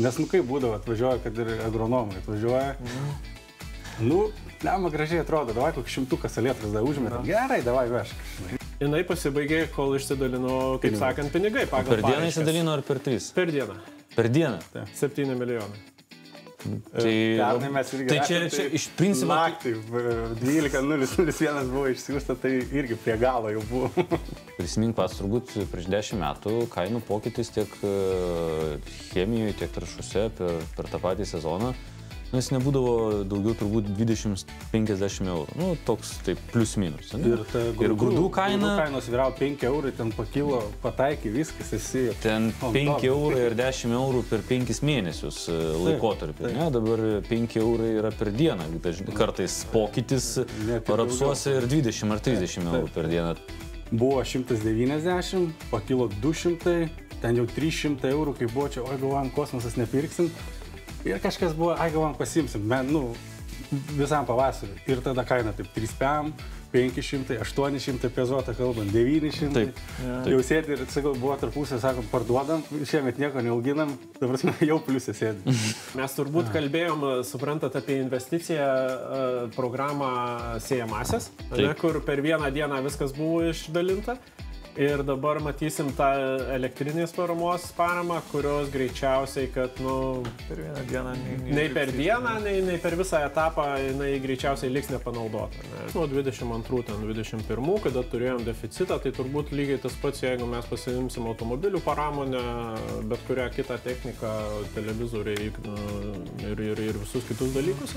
Nes, nu, kaip būdavo, atvažiuoja, kad ir agronomai atvažiuoja. Lemma gražiai atrodo, davai kokį 100 salėtras dar užmėtam. Gerai, davai vežk. Jinai pasibaigė, kol išsidalino, kaip sakant, pinigai pagal Per dieną išsidalino ar per 3? Per dieną. Per dieną? 7 milijonai. Pernai mes irgi Tai čia iš principo... Naktį 12.001 buvo išsiųsta, tai irgi prie galo jau buvo. Prisimink pas, turbūt prieš 10 metų kainų pokytis tiek chemijoje, tiek trąšose per tą patį sezoną. Nes nebūdavo daugiau turbūt 20-50 eurų. Nu, toks taip plius minus. Ir grūdų kainos vyravo 5 eurų, ten pakilo, pataikė, viskas esi. Ten 5 eurų ir 10 eurų per 5 mėnesius laikotarpį. Ne, dabar 5 eurai yra per dieną. Kartais pokytis rapsuose ir 20 ar 30 eurų per dieną. Buvo 190, pakilo 200, ten jau 300 eurų, kai buvo čia, oi galvojam, kosmosas nepirksim. Ir kažkas buvo, ai galvom pasimsim, visam pavasariu. Ir tada kaina taip 3PM, 500, 800 pezotą kalbant, 900. Taip. Jau sėdi ir, sakau, buvo tarpusė, sakom, parduodam, šiemet nieko neauginam, dabar jau pliusė sėdi. Mes turbūt kalbėjom, suprantat, apie investiciją programą Sėjamąsias, kur per vieną dieną viskas buvo išdalinta. Ir dabar matysim tą elektrinės paramos paramą, kurios greičiausiai, kad, per vieną dieną nei per dieną, nei per visą etapą, jinai greičiausiai liks nepanaudota. Nuo 22-21, kada turėjom deficitą, tai turbūt lygiai tas pats, jeigu mes pasiimsim automobilių pramonę, bet kurią kitą techniką, televizoriai ir visus kitus dalykus,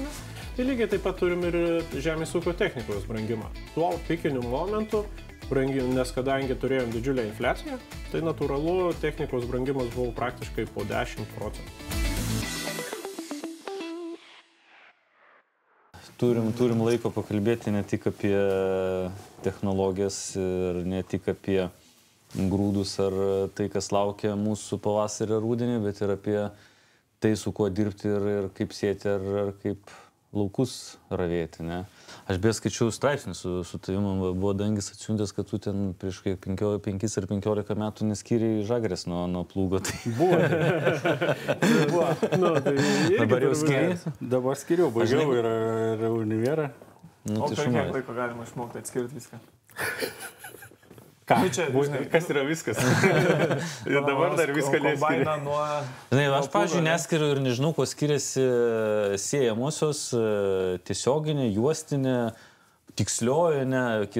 tai lygiai taip pat turim ir žemės ūkio technikos brangimą. Tuo pikiniu momentu, nes kadangi turėjom didžiulę infliaciją, tai natūralu, technikos brangimas buvo praktiškai po 10%. Turim laiko pakalbėti ne tik apie technologijas ir ne tik apie grūdus ar tai, kas laukia mūsų pavasarį ar rudenį, bet ir apie tai, su kuo dirbti ir kaip sėti ar kaip laukus ravėti, ne? Aš beje skaičiau straipsnį su tavim, buvo Dangis atsiuntęs, kad tu ten prieš 5 ar 15 metų neskyrei žagrės nuo plūgo. Buvo. Dabar jau skiriai? Dabar skiriau, baigiau ir univerą. O per kiek laiko galima išmokti atskirti viską? Ką? Kas yra viskas? Ir dabar dar viską neskiriu. Žinai, aš, pavyzdžiui, neskiriu ir nežinau, kuo skiriasi siejamosios, tiesioginė, juostinė, tikslioji,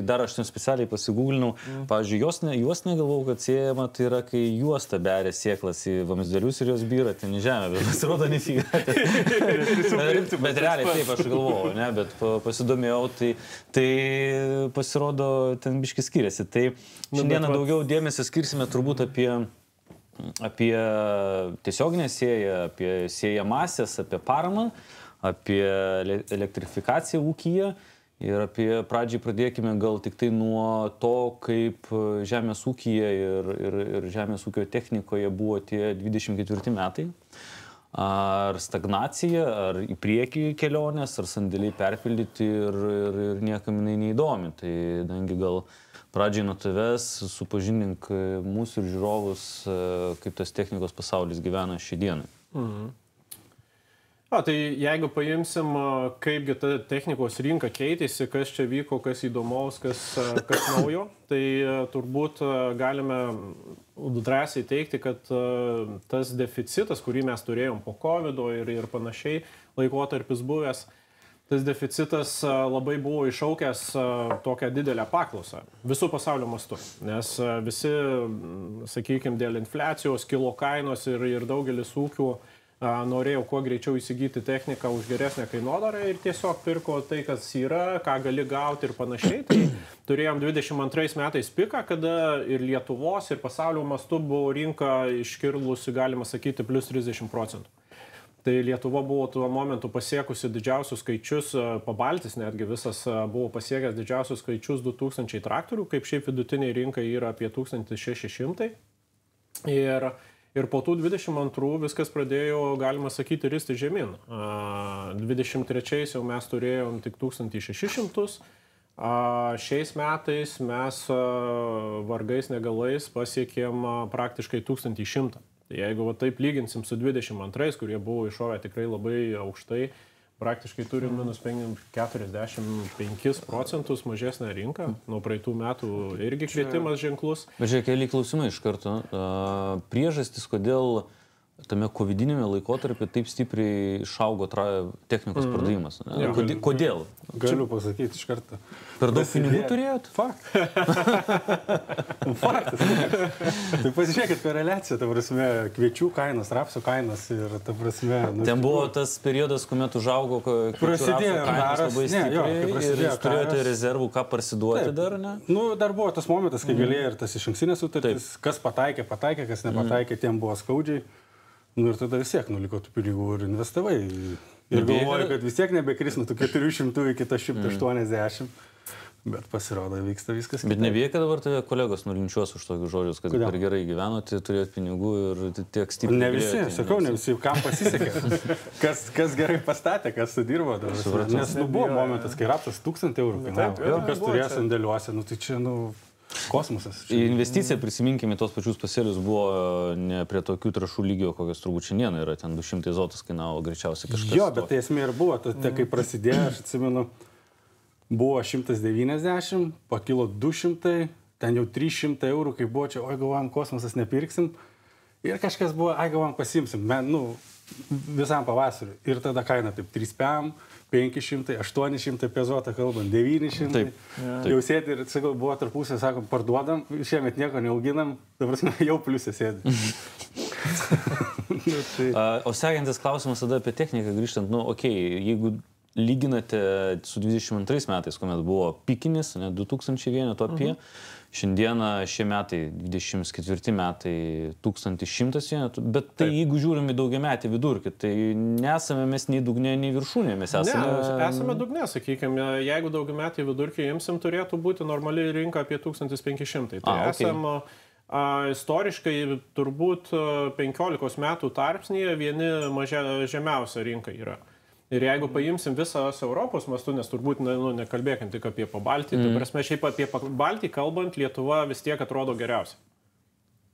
dar aš ten specialiai pasigūglinau. Pavyzdžiui, juostinė galvau, kad siejama tai yra, kai juosta beria sėklas į vamzdelius ir jos byra ten į žemę, bet pasirodo nefiga. Bet realiai taip aš galvojau, ne, bet pasidomėjau, tai pasirodo ten biškai skiriasi. Tai šiandieną daugiau dėmesio skirsime turbūt apie tiesioginę sėją, apie sėjamąsias, apie paramą, apie elektrifikaciją ūkyje. Ir apie pradžiai pradėkime gal tik tai nuo to, kaip žemės ūkyje ir žemės ūkio technikoje buvo tie 24 metai. Ar stagnacija, ar į priekį kelionės, ar sandėliai perpildyti ir niekam jinai neįdomi. Tai dangi gal pradžiai nuo tavęs supažindink mūsų ir žiūrovus, kaip tas technikos pasaulis gyvena šį dieną. Tai jeigu paimsim, kaipgi ta technikos rinka keitėsi, kas čia vyko, kas įdomaus, kas naujo, tai turbūt galime drąsiai teikti, kad tas deficitas, kurį mes turėjom po COVID ir panašiai laikotarpis buvęs, tas deficitas labai buvo iššaukęs tokią didelę paklausą visų pasaulio mastu, nes visi, sakykime, dėl infliacijos kilo kainos ir daugelis ūkių norėjau kuo greičiau įsigyti techniką už geresnę kainodarą ir tiesiog pirko tai, kas yra, ką gali gauti ir panašiai. Tai turėjom 22 metais piką, kada ir Lietuvos, ir pasaulio mastu buvo rinka iškirlusi, galima sakyti, plus 30%. Tai Lietuva buvo tuo momentu pasiekusi didžiausius skaičius, Pabaltis netgi visas buvo pasiekęs didžiausius skaičius 2000 traktorių, kaip šiaip vidutiniai rinkai yra apie 1600. Ir po tų 22 viskas pradėjo, galima sakyti, risti žemyn. 23 jau mes turėjom tik 1600, šiais metais mes vargais negalais pasiekėm praktiškai 1100. Tai jeigu taip lyginsim su 22, kurie buvo iššovę tikrai labai aukštai, praktiškai turim minus 45% mažesnę rinką, nuo praeitų metų irgi kritimas ženklus. Bet žiūrėk, keli klausimai iš karto. Priežastis, kodėl tame covidinėme laikotarpį taip stipriai išaugo technikos pardavimas. Kodėl? Galiu pasakyti iš karto. Per daug pinigų turėjot? Faktas. Tai pasižiūrėkit koreliaciją, ta prasme, kviečių kainos, rapsų kainos ir ta prasme... Ten buvo tas periodas, kuomet užaugo prasidėjo kainos labai stipriai ir jūs turėjote rezervų, ką parsiduoti dar, ne? Nu, dar buvo tas momentas, kai galėjo ir tas išankstinės sutartys, kas pataikė, kas nepataikė, tiem buvo skaudžiai. Nu ir tada vis tiek nuliko tų pinigų ir investavai. Ir galvoju, kad vis tiek nebekris nuo tų 400 iki 180. Bet pasirodo, vyksta viskas kitaip. Bet nebijai, kad dabar tave kolegos nulinčiuos už tokius žodžius, kad per gerai gyvenote, turėt pinigų ir tiek stipriai. Ne visi, sakau, ne visi, kam pasisekė. Kas gerai pastatė, kas sudirbo. Nes buvo momentas, kai rapsas 1000 eurų kainavo. Kas turėjo sandėliuose, nu tai čia, kosmosas. Investicija, prisiminkime, tos pačius pasėlius buvo ne prie tokių trašų lygio, kokios turbūt šiandien yra, ten 200 zlotus kainavo greičiausiai kažkas. Jo, bet tai esmė ir buvo, kai prasidėjo, aš atsimenu, buvo 190, pakilo 200, ten jau 300 eurų, kai buvo čia, oi galvojam, kosmosas nepirksim. Ir kažkas buvo, galvojam, pasimsim, visam pavasariu. Ir tada kaina taip 3PM. 500, 800 pezotą kalbant, 900. Taip. Jau sėdi ir, sakau, buvo tarpusė, sakom, parduodam, šiemet nieko neauginam, dabar jau pliusė sėdi. O sekantis klausimas tada apie techniką grįžtant, jeigu lyginate su 22 metais, kuomet buvo pikinis, 2000 vienetų apie, šiandieną šie metai, 24 metai, 1100 vienetų, bet tai jeigu žiūrime daugiametį vidurkį, tai nesame mes nei dugne, nei viršūnė, mes esame... Ne, esame dugne, sakykime, jeigu daugiametį vidurkį imsim, turėtų būti normali rinka apie 1500. Tai esame istoriškai turbūt 15 metų tarpsnyje vieni žemiausia rinka yra. Ir jeigu paimsim visas Europos mastu, nes turbūt nekalbėkim tik apie Pabaltį, tai prasme šiaip apie Pabaltį kalbant, Lietuva vis tiek atrodo geriausiai.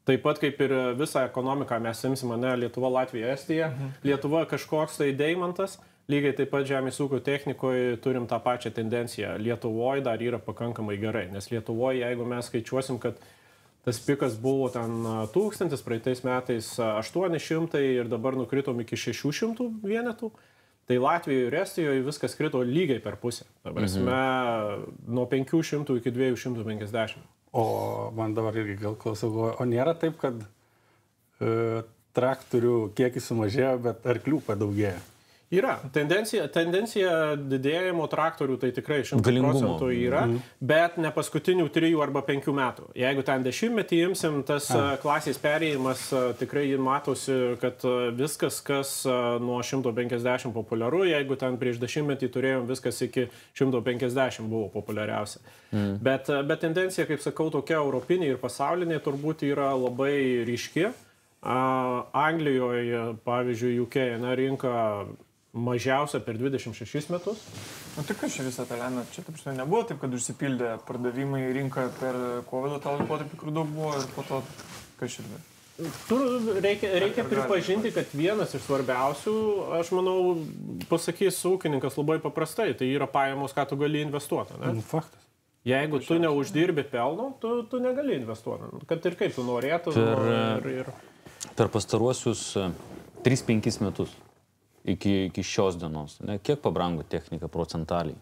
Taip pat kaip ir visą ekonomiką mes imsim, Lietuva, Latvija, Estija, Lietuva kažkoks tai deimantas, lygiai taip pat žemės ūkio technikoje turim tą pačią tendenciją. Lietuvoje dar yra pakankamai gerai, nes Lietuvoje, jeigu mes skaičiuosim, kad tas pikas buvo ten 1000, praeitais metais 800 ir dabar nukritom iki 600 vienetų, tai Latvijoje ir Estijoje viskas krito lygiai per pusę. Ta prasme, nuo 500 iki 250. O man dabar irgi gal klausau, o nėra taip, kad traktorių kiekis sumažėjo, bet arklių padaugėjo? Yra. Tendencija didėjimo traktorių tai tikrai 100% yra, bet ne paskutinių 3 arba 5 metų. Jeigu ten 10-metį imsim, tas klasės perėjimas tikrai matosi, kad viskas, kas nuo 150 populiaru, jeigu ten prieš 10-metį turėjom viskas iki 150 buvo populiariausia. Bet tendencija, kaip sakau, tokia europinė ir pasaulinė turbūt yra labai ryški. Anglijoje, pavyzdžiui, UK rinka mažiausia per 26 metus. O tai kas čia visą tą lemia? Čia taip nebuvo taip, kad užsipildė pardavimai rinką per COVID tą laikotarpį, kur daug buvo ir po to kas čia? Reikia pripažinti, kad vienas iš svarbiausių, aš manau, pasakys ūkininkas labai paprastai, tai yra pajamos, ką tu gali investuoti. Ne? Faktas. Jeigu tu neuždirbi pelno, tu negali investuoti. Kad ir kaip tu norėtum. Per pastaruosius 3-5 metus. Iki šios dienos. Kiek pabrango technika procentaliai?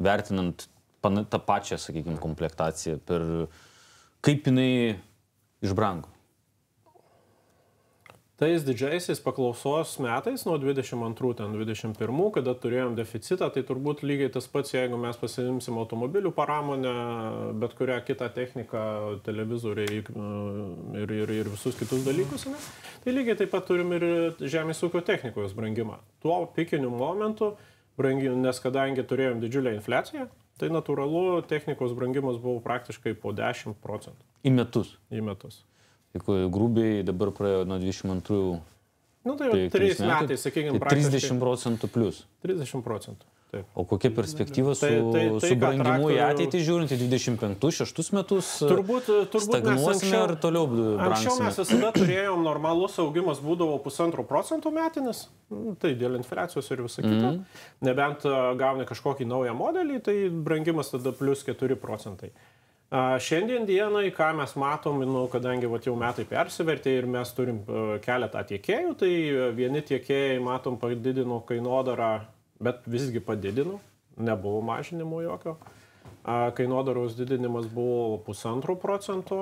Vertinant tą pačią, sakykime, komplektaciją, kaip jinai išbrango? Tais didžiaisiais paklausos metais, nuo 22-21, kada turėjom deficitą, tai turbūt lygiai tas pats, jeigu mes pasiimsim automobilių pramonę, bet kurią kitą techniką, televizoriai ir visus kitus dalykus, ne? Tai lygiai taip pat turim ir žemės ūkio technikos brangimą. Tuo pikiniu momentu, nes kadangi turėjom didžiulę infliaciją, tai natūralu technikos brangimas buvo praktiškai po 10%. Į metus? Į metus. Grubiai dabar praėjo nuo 22 Nu, tai jau 3 metai, sakykime, tai 30% plus. 30%. Taip. O kokia perspektyva su brangimu į ateitį žiūrint į 25-6 metus? Turbūt stagnuosime ar toliau brangsime? Anksčiau mes visada turėjom normalus augimas būdavo 1,5% metinis, tai dėl infliacijos ir visą kitą. Nebent gauni kažkokį naują modelį, tai brangimas tada plus 4%. Šiandien dienai, ką mes matom, kadangi jau metai persivertė ir mes turim keletą tiekėjų, tai vieni tiekėjai, matom, padidino kainodarą, bet visgi padidino, nebuvo mažinimo jokio. Kainodaros didinimas buvo 1,5%.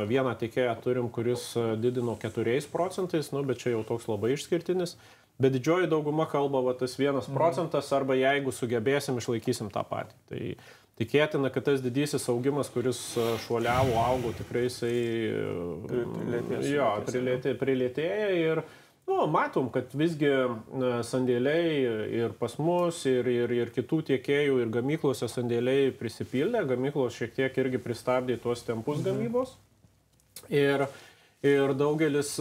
Vieną tiekėją turim, kuris didino 4%, bet čia jau toks labai išskirtinis. Bet didžioji dauguma kalba, tas 1% arba jeigu sugebėsim, išlaikysim tą patį. Tai tikėtina, kad tas didysis augimas, kuris šuoliavo, augo, tikrai jisai prilėtėja ir matom, kad visgi sandėliai ir pas mus, ir kitų tiekėjų, ir gamyklose sandėliai prisipildė, gamyklos šiek tiek irgi pristabdė tuos tempus gamybos. Ir daugelis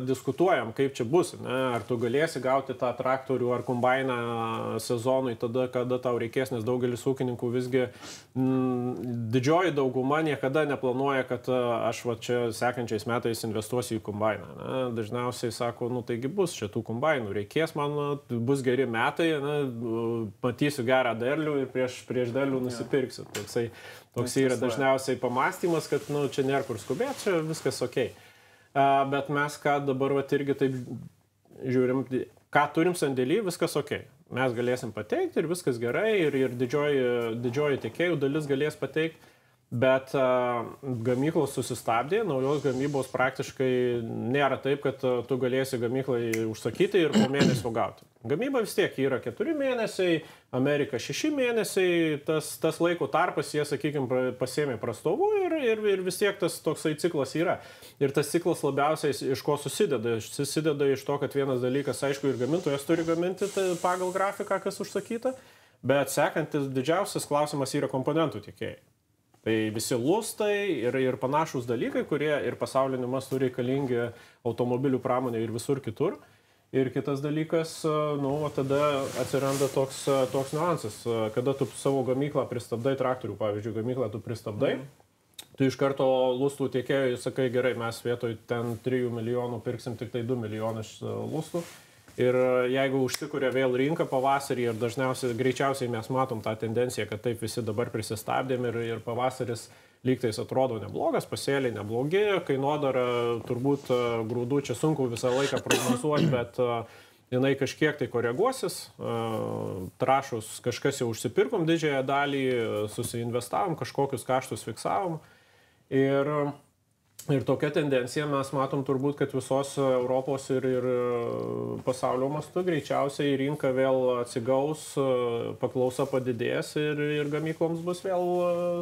diskutuojam, kaip čia bus, ar tu galėsi gauti tą traktorių ar kombainą sezonui tada, kada tau reikės, nes daugelis ūkininkų visgi didžioji dauguma niekada neplanuoja, kad aš čia sekančiais metais investuosiu į kombainą. Dažniausiai sako, taigi bus čia tų kombainų, reikės man, bus geri metai, matysiu gerą derlių ir prieš derlių nusipirksiu. Toks yra dažniausiai pamastymas, kad čia nėra kur skubėti, čia viskas okei. Bet mes ką dabar irgi taip žiūrim, ką turim sandėlį, viskas okei. Mes galėsim pateikti ir viskas gerai ir didžioji tiekėjų dalis galės pateikti, bet gamyklos susistabdė, naujos gamybos praktiškai nėra taip, kad tu galėsi gamyklai užsakyti ir po mėnesio gauti. Gamyba vis tiek yra 4 mėnesiai, Amerika 6 mėnesiai, tas laiko tarpas jie, sakykime, pasėmė prastovų ir vis tiek tas toksai ciklas yra. Ir tas ciklas labiausiai iš ko susideda? Susideda iš to, kad vienas dalykas, aišku, ir gamintojas turi gaminti pagal grafiką, kas užsakyta, bet sekantis didžiausias klausimas yra komponentų tiekėjai. Tai visi lustai ir panašus dalykai, kurie ir pasauliniu mastu reikalingi automobilių pramonė ir visur kitur. Ir kitas dalykas, tada atsiranda toks niuansas, kada tu savo gamyklą pristabdai, traktorių, pavyzdžiui, gamyklą tu pristabdai, tu iš karto lustų tiekėjai sakai, gerai, mes vietoj ten 3 milijonų pirksim tik tai 2 milijonus lustų. Ir jeigu užsikuria vėl rinka pavasarį ir greičiausiai mes matom tą tendenciją, kad taip visi dabar prisistabdėm ir pavasaris lygtais atrodo neblogas, pasėliai neblogi, kainodara turbūt grūdų čia sunku visą laiką prognozuoti, bet jinai kažkiek tai koreguosis, trašus kažkas jau užsipirkom didžiąją dalį, susiinvestavom, kažkokius kaštus fiksavom ir tokia tendencija mes matom turbūt, kad visos Europos ir pasaulio mastu greičiausiai rinka vėl atsigaus, paklausa padidės ir gamykloms bus vėl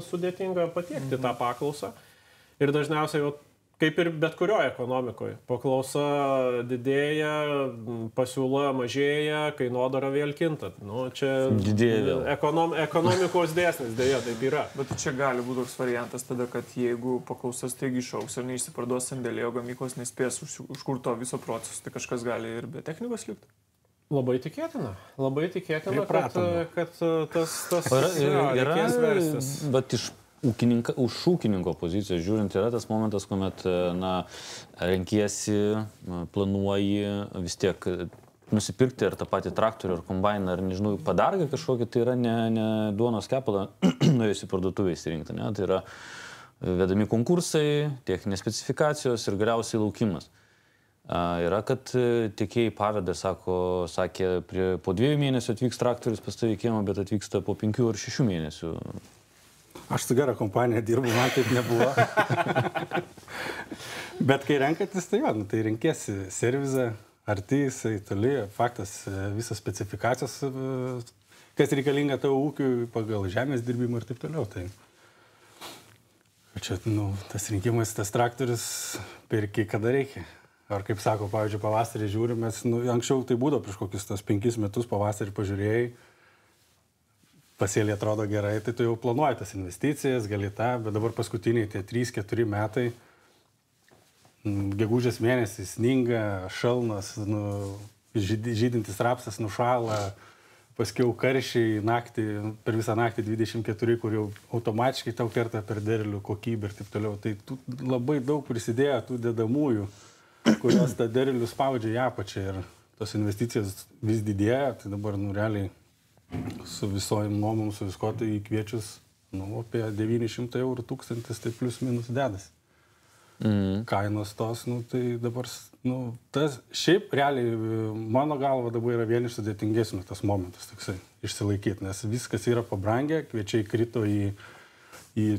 sudėtinga patiekti tą paklausą. Ir dažniausiai, kaip ir bet kurioje ekonomikoje, paklausa didėja, pasiūla mažėja, kainodara vėl kinta. Čia ekonomikos dėsnis, dėja, taip yra. Bet čia gali būti toks variantas tada, kad jeigu paklausa staigiai išaugs ir neišsiparduos sandėlyje, o gamyklos nespės užkurto viso proceso, tai kažkas gali ir be technikos likti? Labai tikėtina, kad tas reikės verstis. Bet už ūkininko poziciją žiūrint yra tas momentas, kuomet renkiesi, planuoji vis tiek nusipirkti ar tą patį traktorių, ar kombainą, ar nežinau, padargą kažkokį, tai yra ne duonos kepalą nuėjus į parduotuvę įsirinkti. Tai yra vedami konkursai, techninės specifikacijos ir galiausiai laukimas. Yra, kad tiekėjai paveda, sakė, po 2 mėnesių atvyks traktorius pas tavį kiemą, bet atvyksta po 5 ar 6 mėnesių. Aš su gera kompanija dirbu, man taip nebuvo. Bet kai renkatis, tai renkėsi servizą, arti, jisai toli, faktas, visas specifikacijos, kas reikalinga tavo ūkiui pagal žemės dirbimą ir taip toliau. Tai čia, tas rinkimas, tas traktorius pirki, kada reikia. Ar kaip sako, pavyzdžiui, pavasarį žiūrim, mes, anksčiau tai būdavo prieš kokius 5 metus pavasarį pažiūrėjai, pasėlį atrodo gerai, tai tu jau planuoji tas investicijas, gali tą, bet dabar paskutiniai tie 3-4 metai, gegužės mėnesį sninga, šalnas, žydintis rapsas nušala, paskiau karščiai naktį, per visą naktį 24, kur jau automatiškai tau kerta per derlių kokybę ir taip toliau. Tai labai daug prisidėjo tų dedamųjų, kurios tą derlių spaudžia į apačią ir tos investicijos vis didėja. Tai dabar, realiai su visojim nuomom, su visko, tai kviečius, apie 900 eurų 1000, tai plius minus dedas. Kainos tos, tai dabar, tas šiaip realiai, mano galva dabar yra vieni iš sudėtingesnių tas momentas, toksai, išsilaikyti, nes viskas yra pabrangę, kviečiai krito į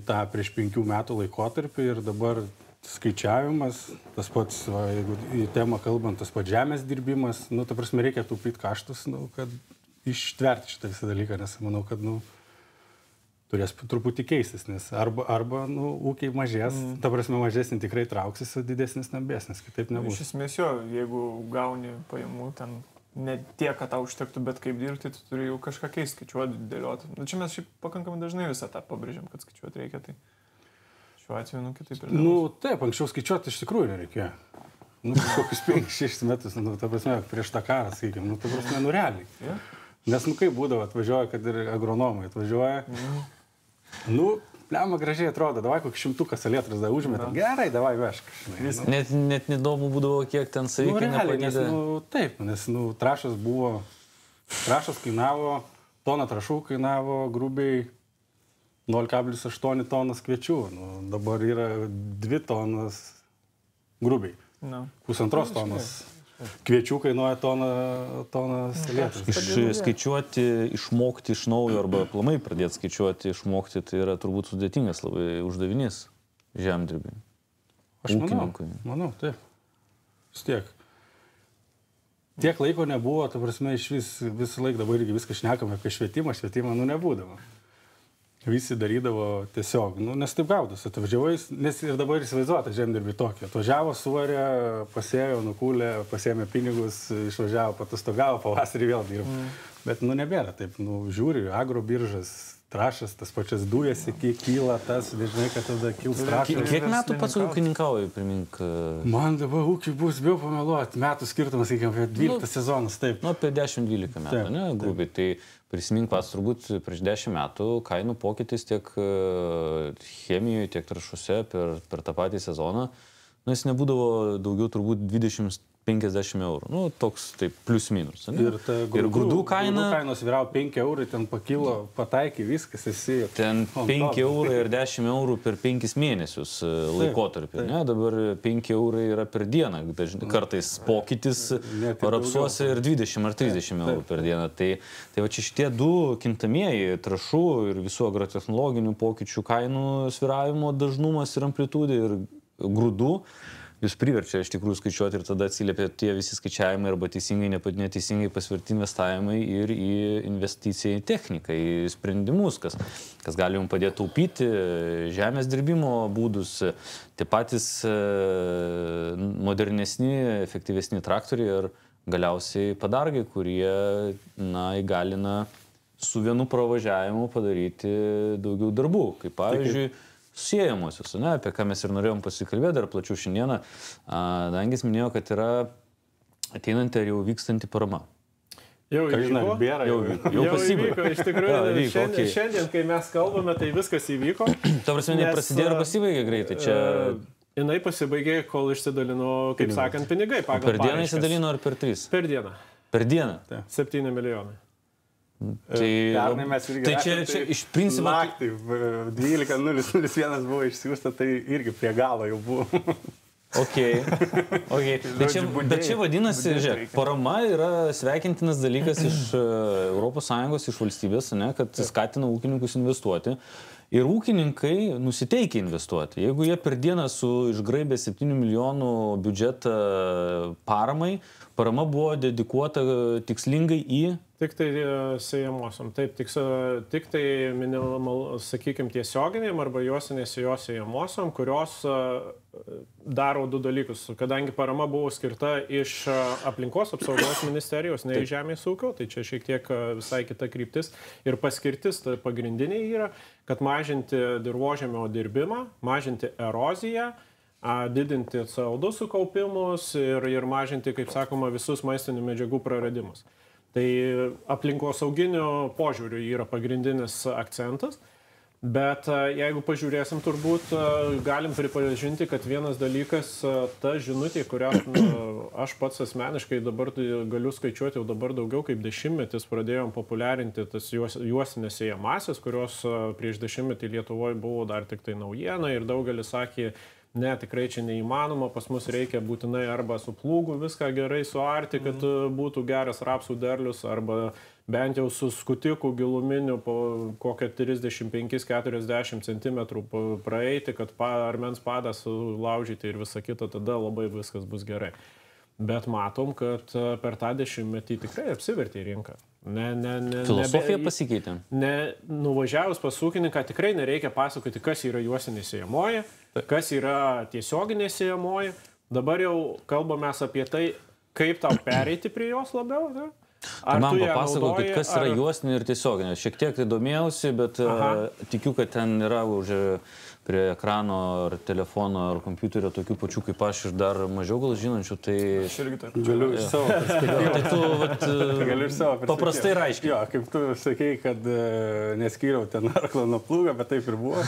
tą prieš 5 metų laikotarpį ir dabar skaičiavimas, tas pats, jeigu į temą kalbant, tas pats žemės dirbimas, ta prasme reikia taupyti kaštus, kad ištverti šitą visą dalyką, nes manau, kad, turės truputį keistis, nes arba ūkiai mažės, ta prasme mažesnį tikrai trauksis, o didesnis nambesnis, kitaip nebus. Iš esmės jo, jeigu gauni pajamų, ten ne tiek, kad tau užtektų, bet kaip dirbti, tu turi jau kažką keisti, skaičiuoti, dėlioti. Čia mes šiaip pakankamai dažnai visą tą pabrėžiam, kad skaičiuoti reikia, tai šiuo atveju, kitaip ir nebus. Taip, anksčiau skaičiuoti iš tikrųjų nereikėjo. Kokius 5-6 metus, ta prasme, prieš tą karą, sakykim, ta prasme, realiai. Yeah. Nes, kaip būdavo, atvažiuoja, kad ir agronomai atvažiuoja. Pliama gražiai atrodo, davai kokį 100 salietras da užmetam. Gerai, davai vešk. Net neįdomu būdavo, kiek ten savikainą padidė. Taip, nes trašas kainavo, tona trašų kainavo grubiai 0,8 tonas kviečių. Dabar yra 2 tonas grubiai. 1,5 tonas. Kviečių kainuoja tonas salietas. Skaičiuoti, išmokti iš naujo arba aplamai pradėti skaičiuoti, išmokti, tai yra turbūt sudėtingas labai uždavinys žemdirbiui. Aš manau, taip. Vis tiek. Tiek laiko nebuvo, ta prasme, visą laiką dabar irgi viską šnekame apie švietimą, nebūdavo. Visi darydavo tiesiog, nes taip gaudos, atvažiavai, nes ir dabar įsivaizduota žemdirbį tokį. Atvažiavo suvarė, pasėjo, nukūlė, pasėmė pinigus, išvažiavo, patustogavo, pavasarį vėl dirbo. Bet nebėra taip, žiūri, agrobiržas, trašas, tas pačias dujas, kiek kyla tas, žinai, kad tada kils trašas. Kiek metų pats ūkininkauji, primink? Man dabar ūkiai bus, bijau pameluoti, metų skirtumas, sakykim, apie 12 sezonas, taip. Apie 10-12 metų, taip, ne, grubiai. Tai prisimink pats turbūt prieš 10 metų kainų pokytis tiek chemijoje, tiek trašuose per tą patį sezoną, jis nebūdavo daugiau turbūt 20-50 eurų. Toks taip plius minus. Ir grūdų kainos vyravo 5 eurai, ten pakilo, pataikė viskas, esi. Ten 5 eurai ir 10 eurų per 5 mėnesius laikotarpį. Dabar 5 eurai yra per dieną. Kartais pokytis rapsuose ir 20 ar 30 eurų per dieną. Tai va čia šitie du kintamieji trašų ir visų agrotechnologinių pokyčių kainų svyravimo dažnumas ir amplitudė ir grūdų, jūs priverčia iš tikrųjų skaičiuoti ir tada atsiliepia tie visi skaičiavimai arba teisingai, neteisingai pasverti investavimai ir į investiciją į techniką, į sprendimus, kas gali jums padėti taupyti, žemės dirbimo būdus, tie patys modernesni, efektyvesni traktoriai ir galiausiai padargai, kurie įgalina su vienu pravažiavimu padaryti daugiau darbų, kaip pavyzdžiui siejamosios, apie ką mes ir norėjom pasikalbėti dar plačiau šiandieną. Dangis minėjo, kad yra ateinanti ar jau vykstanti parama. Jau įvyko, jau pasibaigė. Iš tikrųjų, šiandien, kai mes kalbame, tai viskas įvyko. Ta prasme, neprasidėjo ir pasibaigė greitai. Jinai pasibaigė, kol išsidalino, kaip sakant, pinigai. Per dieną išsidalino ar per 3? Per dieną. Per dieną? 7 milijonai. Pernai mes irgi čia iš principo naktį 12.001 buvo išsiųsta, tai irgi prie galo jau buvo. Bet čia vadinasi, žiūrėk, parama yra sveikintinas dalykas iš ES, iš valstybės, kad skatina ūkininkus investuoti. Ir ūkininkai nusiteikia investuoti. Jeigu jie per dieną išgraibė 7 milijonų biudžetą paramai, parama buvo dedikuota tikslingai į... Tik tai sėjamosiom. Taip, tik tai minimal, sakykime, tiesioginiam arba juosinės jos sėjamosiom, kurios daro 2 dalykus. Kadangi parama buvo skirta iš aplinkos apsaugos ministerijos, ne iš žemės ūkio, tai čia šiek tiek visai kita kryptis. Ir paskirtis pagrindiniai yra, kad mažinti dirvožemio dirbimą, mažinti eroziją, didinti CO2 sukaupimus ir mažinti, kaip sakoma, visus maistinių medžiagų praradimus. Tai aplinkosauginiu požiūriu yra pagrindinis akcentas. Bet jeigu pažiūrėsim, turbūt galim pripažinti, kad vienas dalykas, ta žinutė, kurią aš pats asmeniškai dabar galiu skaičiuoti jau dabar daugiau kaip 10 metus, pradėjom populiarinti tas juostinės sėjamąsias, kurios prieš 10 metį Lietuvoje buvo dar tik tai naujiena ir daugelis sakė, ne, tikrai čia neįmanoma, pas mus reikia būtinai arba su plūgu viską gerai suarti, kad būtų geras rapsų derlius, arba bent jau su skutiku giluminiu po kokią 35-40 cm praeiti, kad armens padą sulaužyti ir visą kitą, tada labai viskas bus gerai. Bet matom, kad per tą 10-metį tikrai apsivertė rinką. Filosofija pasikeitė. Nuvažiavus pas ūkininką tikrai nereikia pasakoti, kas yra juostinė sėjamoji, kas yra tiesioginė sėjamoji. Dabar jau kalbamės apie tai, kaip tau pereiti prie jos labiau, ne? Man papasakokit, kas yra juostinė ir tiesioginė. Šiek tiek tai domėjausi, bet tikiu, kad ten yra už prie ekrano ar telefono ar kompiuterio tokių pačių kaip aš ir dar mažiau gal žinančių, tai... Aš irgi taip. Galiu iš savo perspektyvos. Tai tu paprastai ir aiškiai. Jo, kaip tu sakei, kad neskyriau ten arklą nuo plūgo, bet taip ir buvo.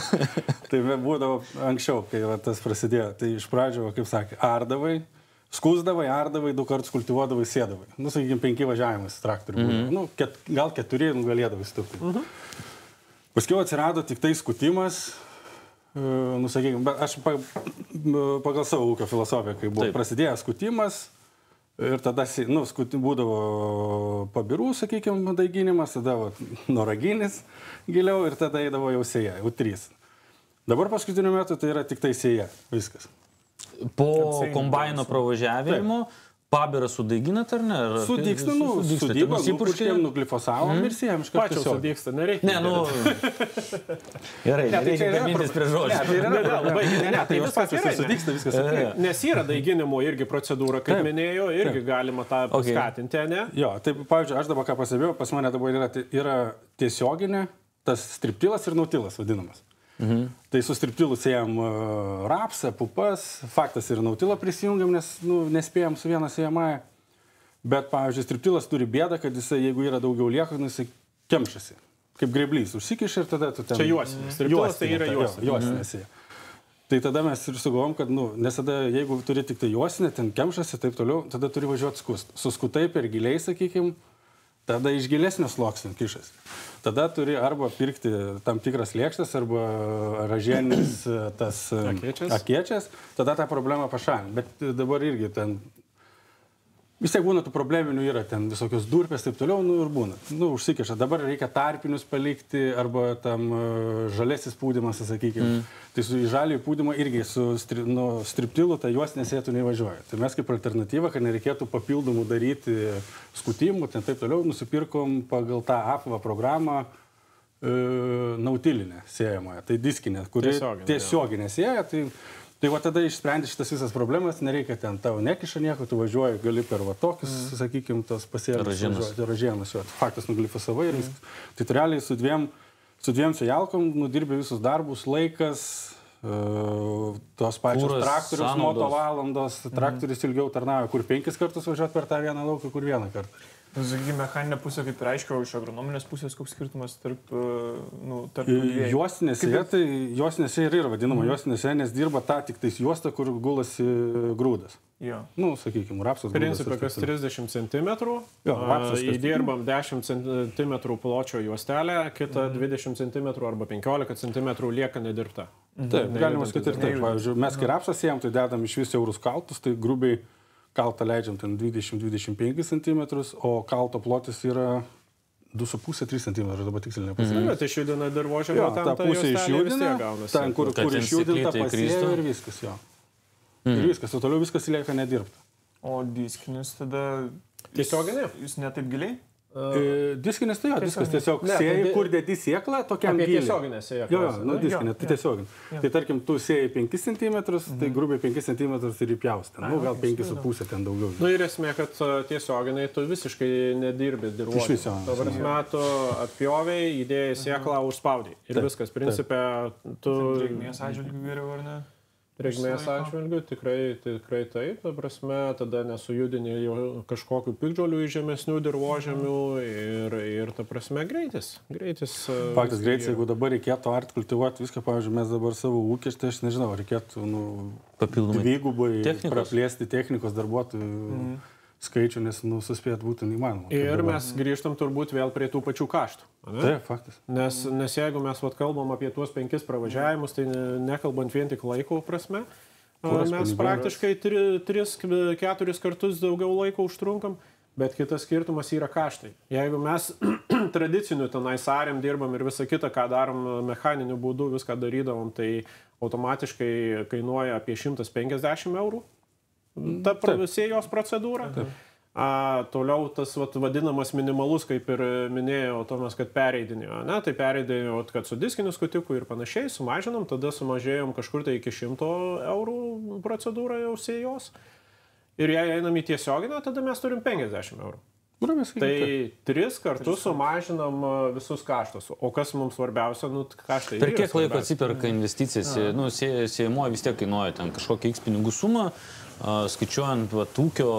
Tai būdavo anksčiau, kai tas prasidėjo. Tai iš pradžio, kaip sakė, ardavai. Skusdavai, ardavai, 2 kartus kultivuodavai, sėdavai. Sakykime, 5 važiavimus traktorių būdavo. Gal 4 galėdavai stupti. Paskiau atsirado tik tai skutimas. Sakykime, bet aš pagal savo ūkio filosofiją, kai buvo prasidėjęs skutimas ir tada būdavo pabirų, sakykime, daiginimas, tada noraginis giliau ir tada eidavo jau sėja, jau 3. Dabar paskutiniu metu tai yra tik tai sėja, viskas. Po kombaino pravažiavimo pabirą sudaiginat ar ne? Sudygsta, sudygsta, nupurškėm, nuglifosavom ir sėjam iš karto. Pačiau sudygsta, nereikia. Gerai, nereikia gamintis prie žodžių. Tai viskas sudygsta, viskas. Nes yra daiginimo irgi procedūra, kaip minėjau, irgi galima tą paskatinti, ne? Jo, taip, pavyzdžiui, aš dabar ką pasibėjau, pas mane dabar yra tiesioginė, tas striptilas ir nautilas vadinamas. Tai su striptilu sėjam rapsą, pupas, faktas ir nautilą prisijungiam, nes nespėjam su viena sėjamąja. Bet, pavyzdžiui, striptilas turi bėdą, kad jisai, jeigu yra daugiau lieka, jisai kemšasi. Kaip greblys, užsikiša ir tada tu ten... Čia juostinė. Striptilas tai yra juostinė sėja. Tai tada mes ir sugalvom, kad, nes tada, jeigu turi tik tai juostinę, ten kemšasi, taip toliau, tada turi važiuoti skust. Suskutai per giliai, sakykim, tada iš gilesnio sluoksnio kišasi. Tada turi arba pirkti tam tikras lėkštas, arba ražienis tas akiečias, tada tą problemą pašalint. Bet dabar irgi ten vis tiek būna tų probleminių, yra ten visokios durpės, taip toliau, ir būna. Užsikiša. Dabar reikia tarpinius palikti, arba tam žalesis pūdymas, sakykime. Tai su žaliųjų pūdymo irgi su striptilu, tai juos nesėtų nevažiuoja. Tai mes kaip alternatyva, kad nereikėtų papildomų daryti skutimų, ten taip toliau, nusipirkom pagal tą apva programą nautilinę sėjamąją. Tai diskinė, kuri tiesioginė sėja. Tai va tada išsprendė šitas visas problemas, nereikia ten tavo nekiša nieko, tu važiuoji, gali per va tokius, sakykime, tos pasėlius ražienus. Faktas nuglifosavai ir viskas. Tai realiai su dviem sėjalkom nudirbė visus darbus, laikas, tos pačios traktorius, moto valandos, traktorius ilgiau tarnauja, kur 5 kartus važiuoti per tą vieną lauką, kur 1 kartą. Sakyk, mechaninė pusė, kaip ir aiškiau, iš agronominės pusės, koks skirtumas tarp dviejų? Juostinėse ir yra vadinama juostinėse, nes dirba ta tik tais juosta, kur gulasi grūdas. Jo. Sakykime, rapsas grūdas. Principė, kas 30 cm, įdirbam 10 cm pločio juostelę, kitą 20 cm arba 15 cm lieka nedirbta. Taip, galima sakyti ir taip. Pavyzdžiui, mes kai rapsą sėjam, tai dedam iš vis eurus kaltus, tai grubiai kaltą leidžiam ten 20-25 cm, o kalto plotis yra 2,5-3 cm, dabar tiksliai nepasakyti. Tai išjudina dirvožemio, tą pusę išjudina, ten kur išjudinta pasėjo ir viskas, jo. Ir viskas, o toliau viskas lieka nedirbta. O diskinis tada... Tiesioginė? Jūs ne taip giliai? Diskinis tai jo, diskas tiesiog sėjai, kur dėti sėklą, tokiam giliai. Tiesioginė sėklą. Jo, diskinė, tai tiesioginė. Tai tarkim, tu sėjai 5 cm, tai grubiai 5 cm ir įpjaus ten. Gal 5,5 ten daugiau. Ir esmė, kad tiesioginiai tu visiškai nedirbi dirvožemio. Iš viso. Dabar metu atpjoviai, įdėjai sėklą, užspaudai. Ir viskas, principė, tu... Drėgmės atžvilgiu geriau, ar ne? Reikmės atžvilgių tikrai taip, ta prasme, tada nesujudini jau kažkokių piktžolių į žemesnių dirvožemių ir ta prasme greitis. Faktas greitis, jeigu dabar reikėtų kultivuoti viską, pavyzdžiui, mes dabar savo ūkį, tai aš nežinau, reikėtų papildomai dvigubai praplėsti technikos darbuotojų skaičių, nes suspėt būtų neįmanoma. Ir mes grįžtam turbūt vėl prie tų pačių kaštų. Taip, faktas. Nes jeigu mes kalbam apie tuos 5 pravažiavimus, tai nekalbant vien tik laiko prasme, mes praktiškai 3-4 kartus daugiau laiko užtrunkam, bet kitas skirtumas yra kaštai. Jeigu mes tradiciniu tenais arėm dirbam ir visą kitą, ką darom mechaniniu būdu, viską darydavom, tai automatiškai kainuoja apie 150 eurų. Ta sėjos procedūra. Toliau tas vadinamas minimalus, kaip ir minėjo Tomas, kad pereidinėjo. Tai pereidinėjo, kad su diskiniu skutiku ir panašiai sumažinom, tada sumažėjom kažkur tai iki 100 eurų procedūrą jau sėjos. Ir jei einam į tiesioginę, tada mes turim 50 eurų. Tai 3 kartus sumažinam visus kaštus. O kas mums svarbiausia, kaštai. Per kiek laiko atsiperka investicijas? Sėjamoji vis tiek kainuoja ten kažkokią X pinigų sumą. Skaičiuojant ūkio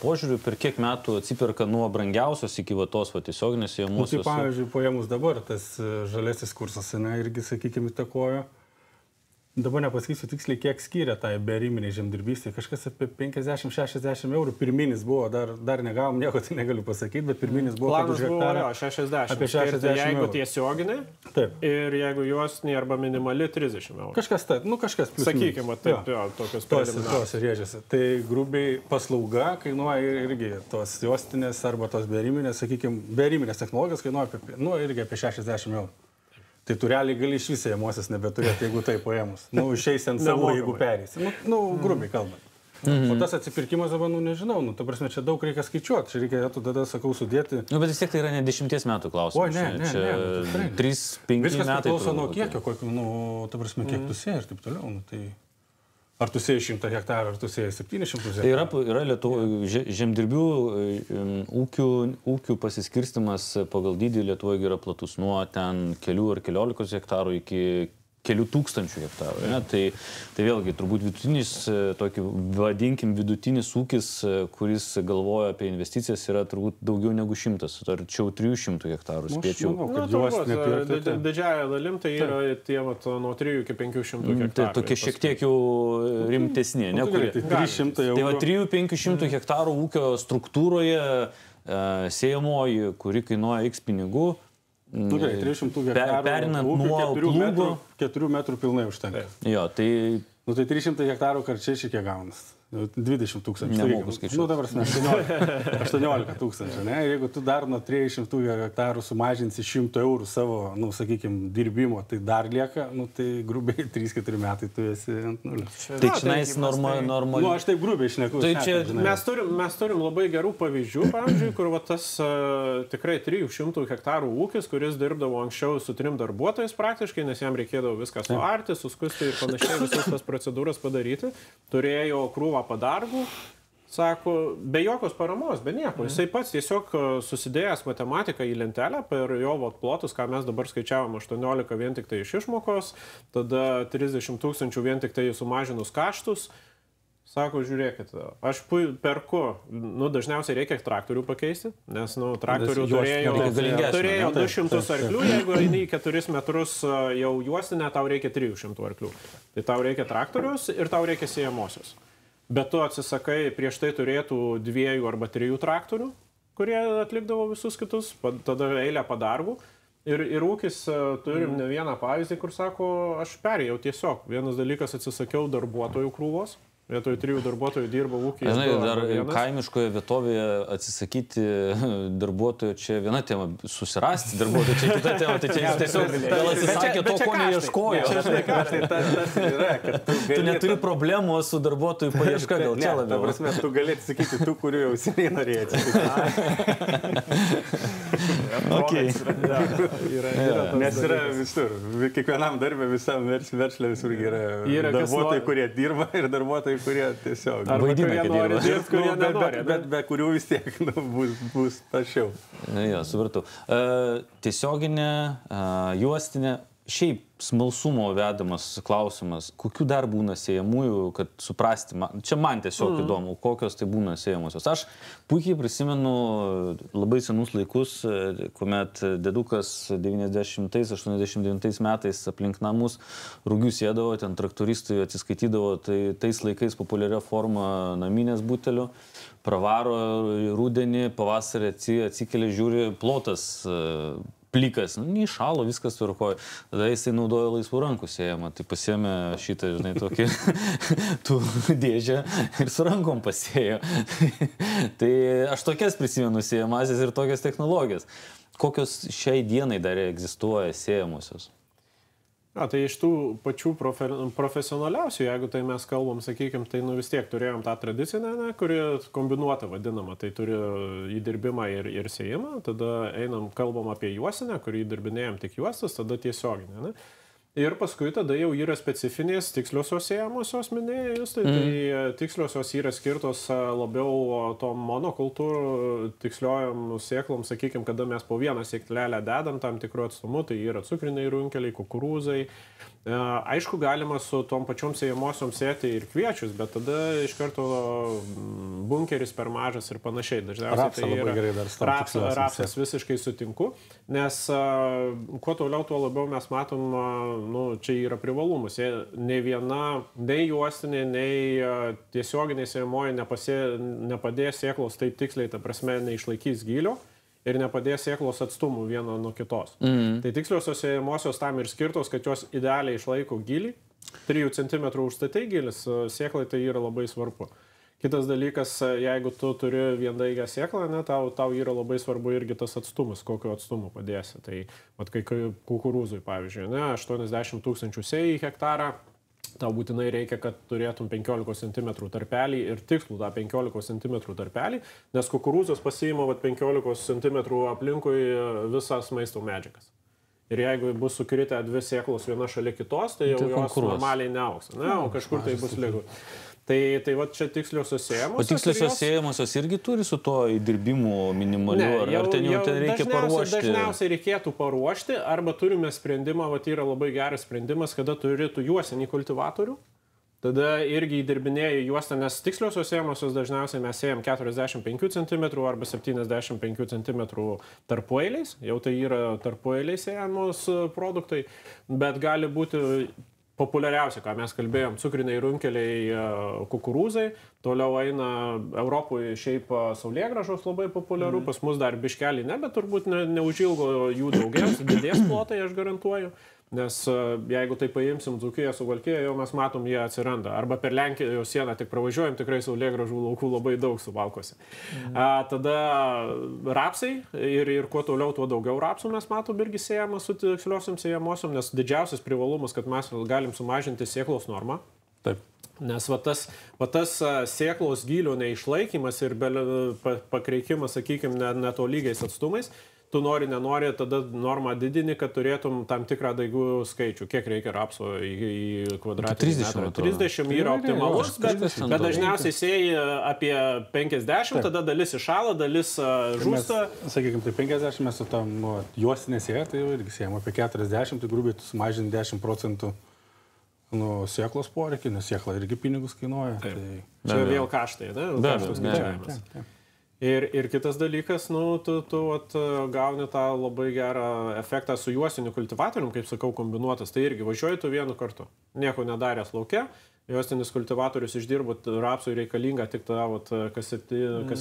požiūrių, per kiek metų atsiperka nuo brangiausios iki tos tiesioginės sėjamosios. Tai pavyzdžiui, paėmus dabar, tas žalesis kursas, irgi, sakykime, įtakojo. Dabar nepasakysiu tiksliai, kiek skiria tai beriminiai žemdirbystė. Kažkas apie 50-60 eurų. Pirminis buvo, dar negavom nieko, tai negaliu pasakyti, bet pirminis buvo... Planas buvo 60. Apie 60 eurų. Jeigu tiesioginė, taip. Ir jeigu juostinė arba minimali 30 eurų. Kažkas taip, kažkas plius. Sakykime, taip, tokios preliminarios. Tos rėžiasi. Tai grubiai paslauga kainuoja irgi tos juostinės arba tos beriminės, sakykime, beriminės technologijos kainuoja irgi apie 60 eurų. Tai tu realiai gali iš visai emocijas nebeturėti, jeigu tai paėmus. Išeisi ant savo, jeigu perėsi. Grubiai kalbant. O tas atsipirkimas dabar, nežinau, ta prasme, čia daug reikia skaičiuoti. Čia reikėtų tada, sakau, sudėti. Bet vis tiek tai yra ne 10 metų klausimas. O, ne. 3-5 metai. Viskas priklauso nuo kiekio, ta prasme, kiek tu sėjai ir taip toliau. Ar tu sėjai 100 hektarų, ar tu sėjai 700 hektarų. Yra Lietuvoje žemdirbių ūkių pasiskirstimas pagal dydį Lietuvoje yra platus nuo ten kelių ar keliolikos hektarų iki kelių tūkstančių hektarų. Tai vėlgi, turbūt vidutinis, tokį vadinkim, vidutinis ūkis, kuris galvoja apie investicijas, yra turbūt daugiau negu 100, arčiau 300 hektarų, spėčiau. Didžiąją dalim tai yra tie nuo 3 iki 500 hektarų. Tai tokie šiek tiek jau rimtesni. Tai 300 eurų. Tai 300-500 hektarų ūkio struktūroje sėjamoji, kuri kainuoja X pinigų, 300 hektarų. Perinant nuo plūgo. 4 metrų pilnai užtenka. Jo, tai... Tai 300 hektarų karčiai šiek gaunas. 20 tūkstančių. Nemoku skaičiuoti. Dabar 18 tūkstančių. Jeigu tu dar nuo 300 hektarų sumažinsi 100 eurų savo, sakykime, dirbimo, tai dar lieka, tai grubiai 3-4 metai tu esi ant nulio. Tai čia normaliai. Aš taip grubiai šneku. Tai čia mes turim labai gerų pavyzdžių, pavyzdžiui, kur tas tikrai 300 hektarų ūkis, kuris dirbdavo anksčiau su 3 darbuotojais praktiškai, nes jam reikėdavo viską suarti, suskusti ir panašiai visas tas procedūras padaryti, turėjo krūvą padargų, sako, be jokios paramos, be nieko. Jisai pats tiesiog susidėjęs matematiką į lentelę per jo plotus, ką mes dabar skaičiavom 18 vien tik tai iš išmokos, tada 30 000 vien tik tai sumažinus kaštus. Sako, žiūrėkit, aš perku, dažniausiai reikia traktorių pakeisti, nes traktorių turėjo 200 arklių, jeigu eini į 4 metrus jau juostinę, tau reikia 300 arklių. Tai tau reikia traktorius ir tau reikia sėjamosios. Bet tu atsisakai, prieš tai turėtų 2 arba 3 traktorių, kurie atlikdavo visus kitus, tada eilę padargų. Ir ūkis turim ne vieną pavyzdį, kur sako, aš perėjau tiesiog. Vienas dalykas, atsisakiau darbuotojų krūvos. Vietoj 3 darbuotojų dirba ūkiai. Žinai, dar kaimiškoje vietovėje atsisakyti darbuotojų, čia viena tema, susirasti darbuotojų, čia kita tema, tai čia jis tiesiog atsisakė to, ko neieškojo. Tu neturi problemų su darbuotojų paieška, gal čia labiau. Ta prasme, tu gali atsisakyti tų, kurių jau seniai norėjai atsisakyti. Nes yra visur, kiekvienam darbė, visam verslė visur yra darbuotojai, kurie dirba ir darbuotojai, kurie tiesiog vaidina, kad nori dirbti, kurie nenori, bet be kurių vis tiek bus tašiau. Jo, supratau. Tiesioginė, juostinė šiaip smalsumo vedamas klausimas, kokių dar būna siejamųjų, kad suprasti, čia man tiesiog įdomu, kokios tai būna siejamosios. Aš puikiai prisimenu labai senus laikus, kuomet dedukas 90-89 metais aplink namus rūgius sėdavo, ten traktoristai atsiskaitydavo, tai tais laikais populiaria forma naminės butelių, pravaro rudenį, pavasarį atsikelia, žiūri, plotas plikas, neįšalo, viskas tvarkoja. Tada jisai naudojo laisvų rankų siejamą, tai pasiėmė šitą, žinai, tokį tų dėžę ir su rankom pasėjo. Tai aš tokias prisimenu siejamasias ir tokias technologijas. Kokios šiai dienai dar egzistuoja siejamosios? Tai iš tų pačių profesionaliausių, jeigu tai mes kalbam, sakykime, tai vis tiek turėjom tą tradicinę, kuri kombinuota vadinama, tai turi įdirbimą ir siejimą, tada kalbam apie juostinę, kurį įdirbinėjom tik juostas, tada tiesioginę. Ir paskui tada jau yra specifinės tiksliosios siejamosios minėjus, tai tiksliosios yra skirtos labiau tom monokultūrų tiksliojom sėklom, sakykime, kada mes po vieną sėklelę dedam tam tikru atstumu, tai yra cukriniai runkeliai, kukurūzai. Aišku, galima su tom pačiom siejamosiom sėti ir kviečius, bet tada iš karto bunkeris per mažas ir panašiai. Dažniausiai tai yra rapsas, visiškai sutinku, nes kuo toliau, tuo labiau mes matom, čia yra privalumus. Nei viena, nei juostinė, nei tiesioginiai siejamoji nepadės sėklos taip tiksliai, ta prasme, neišlaikys gylio ir nepadės sėklos atstumų vieno nuo kitos. Tai tiksliosios siejamosios tam ir skirtos, kad jos idealiai išlaiko gylį. 3 cm užstatai gylis, sėklai tai yra labai svarbu. Kitas dalykas, jeigu tu turi viendaigę sėklą, tau yra labai svarbu irgi tas atstumas, kokio atstumo padėsi. Tai kai kukurūzui, pavyzdžiui, 80 000 sėjai į hektarą, tau būtinai reikia, kad turėtum 15 cm tarpelį ir tikslų tą 15 cm tarpelį, nes kukurūzas pasiima 15 cm aplinkui visas maisto medžiagas. Ir jeigu bus sukritę 2 sėklos viena šalia kitos, tai jau jos normaliai neaugs, o kažkur tai bus lygu. Tai čia tiksliosios siejamosios. O tiksliosios siejamosios irgi turi su to įdirbimu minimaliu, ar ten jau reikia paruošti? Dažniausiai reikėtų paruošti, arba turime sprendimą, yra labai geras sprendimas, kada turi tu juosinį kultivatorių, tada irgi įdirbinėjai juostą, nes tiksliosios siejamosios dažniausiai mes siejam 45 cm arba 75 cm tarpueiliais, jau tai yra tarpueiliais siejamos produktai, bet gali būti populiariausia, ką mes kalbėjom, cukriniai runkeliai, kukurūzai, toliau eina Europoje šiaip saulėgrąžos labai populiaru, pas mus dar biškelį ne, bet turbūt neužilgo jų daugės, didės plotai, aš garantuoju, nes jeigu tai paimsim Dzūkiją su Valkija, jau mes matom, jie atsiranda. Arba per Lenkijos sieną tik pravažiuojam, tikrai saulėgrąžų laukų labai daug suvalkose. Tada rapsai ir kuo toliau, tuo daugiau rapsų mes matom irgi siejama su tiksliosiam siejamosiom, nes didžiausias privalumas, kad mes galim sumažinti sėklos normą. Taip. Nes tas sėklos gylio neišlaikymas ir pakreikimas, sakykime, netolygiais atstumais, tu nenori, tada normą didini, kad turėtum tam tikrą daigų skaičių. Kiek reikia rapso į kvadratinį metrą? 30 yra optimalus, bet dažniausiai sėjai apie 50, tada dalis iššąla, dalis žūsta. Sakykime, tai 50 mes su tam juostinė sėja, tai jau irgi sėjam apie 40, tai grubiai tu sumažini 10% sėklos poreikį, nes sėkla irgi pinigus kainuoja. Čia vėl kaštai, kaštų skaičiavimas. Ir kitas dalykas, tu gauni tą labai gerą efektą su juostiniu kultivatorium, kaip sakau, kombinuotas. Tai irgi važiuoji tu vienu kartu, nieko nedaręs lauke, juostinis kultivatorius išdirbo rapsui reikalinga tik kas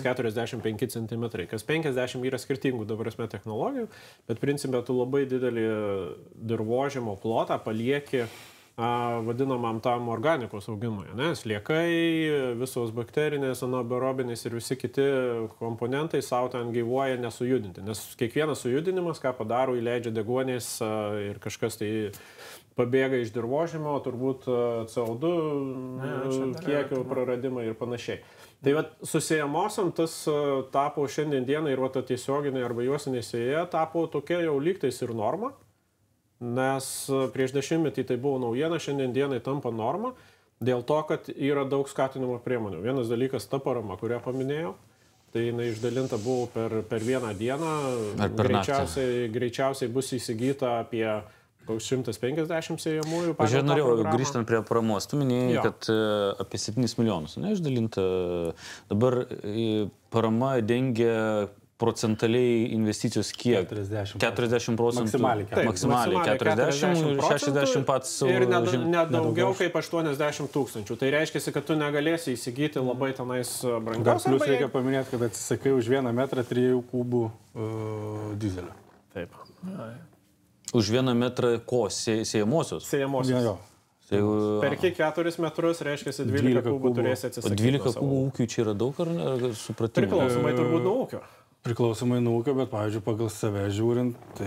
45 cm, kas 50 yra skirtingų dabar technologijų, bet principė tu labai didelį dirvožemo plotą palieki vadinamam tam organikos augimui, sliekai, visos bakterinės, anaerobinės ir visi kiti komponentai savo ten gyvuoja nesujudinti, nes kiekvienas sujudinimas, ką padaro, įleidžia deguonies ir kažkas tai pabėga iš dirvožemio, turbūt CO2 kiekio praradimą ir panašiai. Tai susiejamosiam tas tapo šiandien dieną ir ta tiesioginė arba juosinė sėja tapo tokia jau lygtais ir norma. Nes prieš 10-metį tai buvo naujiena, šiandien dienai tampa norma, dėl to, kad yra daug skatinimo priemonių. Vienas dalykas ta parama, kurią paminėjau, tai jinai išdalinta buvo per vieną dieną, greičiausiai bus įsigyta apie 150 sėjamųjų. Aš norėjau grįžtant prie paramos. Tu minėjai, kad apie 7 milijonus neišdalinta. Dabar parama dengia procentaliai investicijos kiek? 40 procentų. Maksimaliai 40, 60 pats. Ir nedaugiau kaip 80 tūkstančių. Tai reiškia, kad tu negalėsi įsigyti labai tenais brangios. Dar plius reikia paminėti, kad atsisakai už 1 metrą 3 kubų dizelio. Taip. Už 1 metrą ko? Sėjamosios? Sėjamosios. Perki 4 metrus, reiškia, 12 kubų turėsi atsisakyti. 12 kubų ūkių čia yra daug ar supratimo? Priklausomai turbūt nuo ūkio. Priklausomai nuo ūkio, bet, pavyzdžiui, pagal save žiūrint, tai,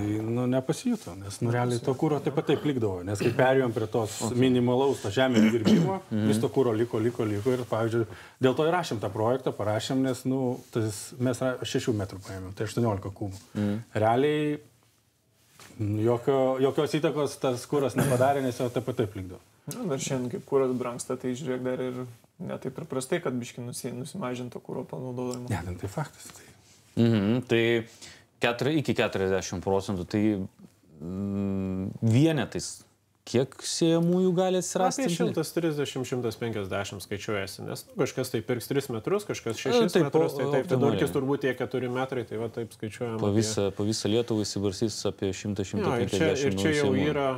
nepasijuto, nes, realiai to kūro taip likdavo, nes kai perėjom prie tos minimalaus to žemės dirbimo, vis to kūro liko ir, pavyzdžiui, dėl to įrašėm tą projektą, parašėm, nes, mes 6 metrų paėmėm, tai 18 kubų. Realiai, jokios įtakos tas kūras nepadarė, nes jo taip likdavo. Dar šiandien, kaip kūras brangsta, tai žiūrėk dar ir netaip ir prastai, kad biški nusimažinto kūro panaudojimo. Ne, tai faktas. Tai iki 40 procentų, tai vienetais kiek siejamųjų gali atsirasti? Apie 130-150 skaičiuojasi, nes kažkas tai pirks 3 metrus, kažkas 6 metrus, tai taip, vidurkis turbūt tie 4 metrai, tai va taip skaičiuojama. Po visą Lietuvą įsivarsys apie 100-150. Ir čia jau yra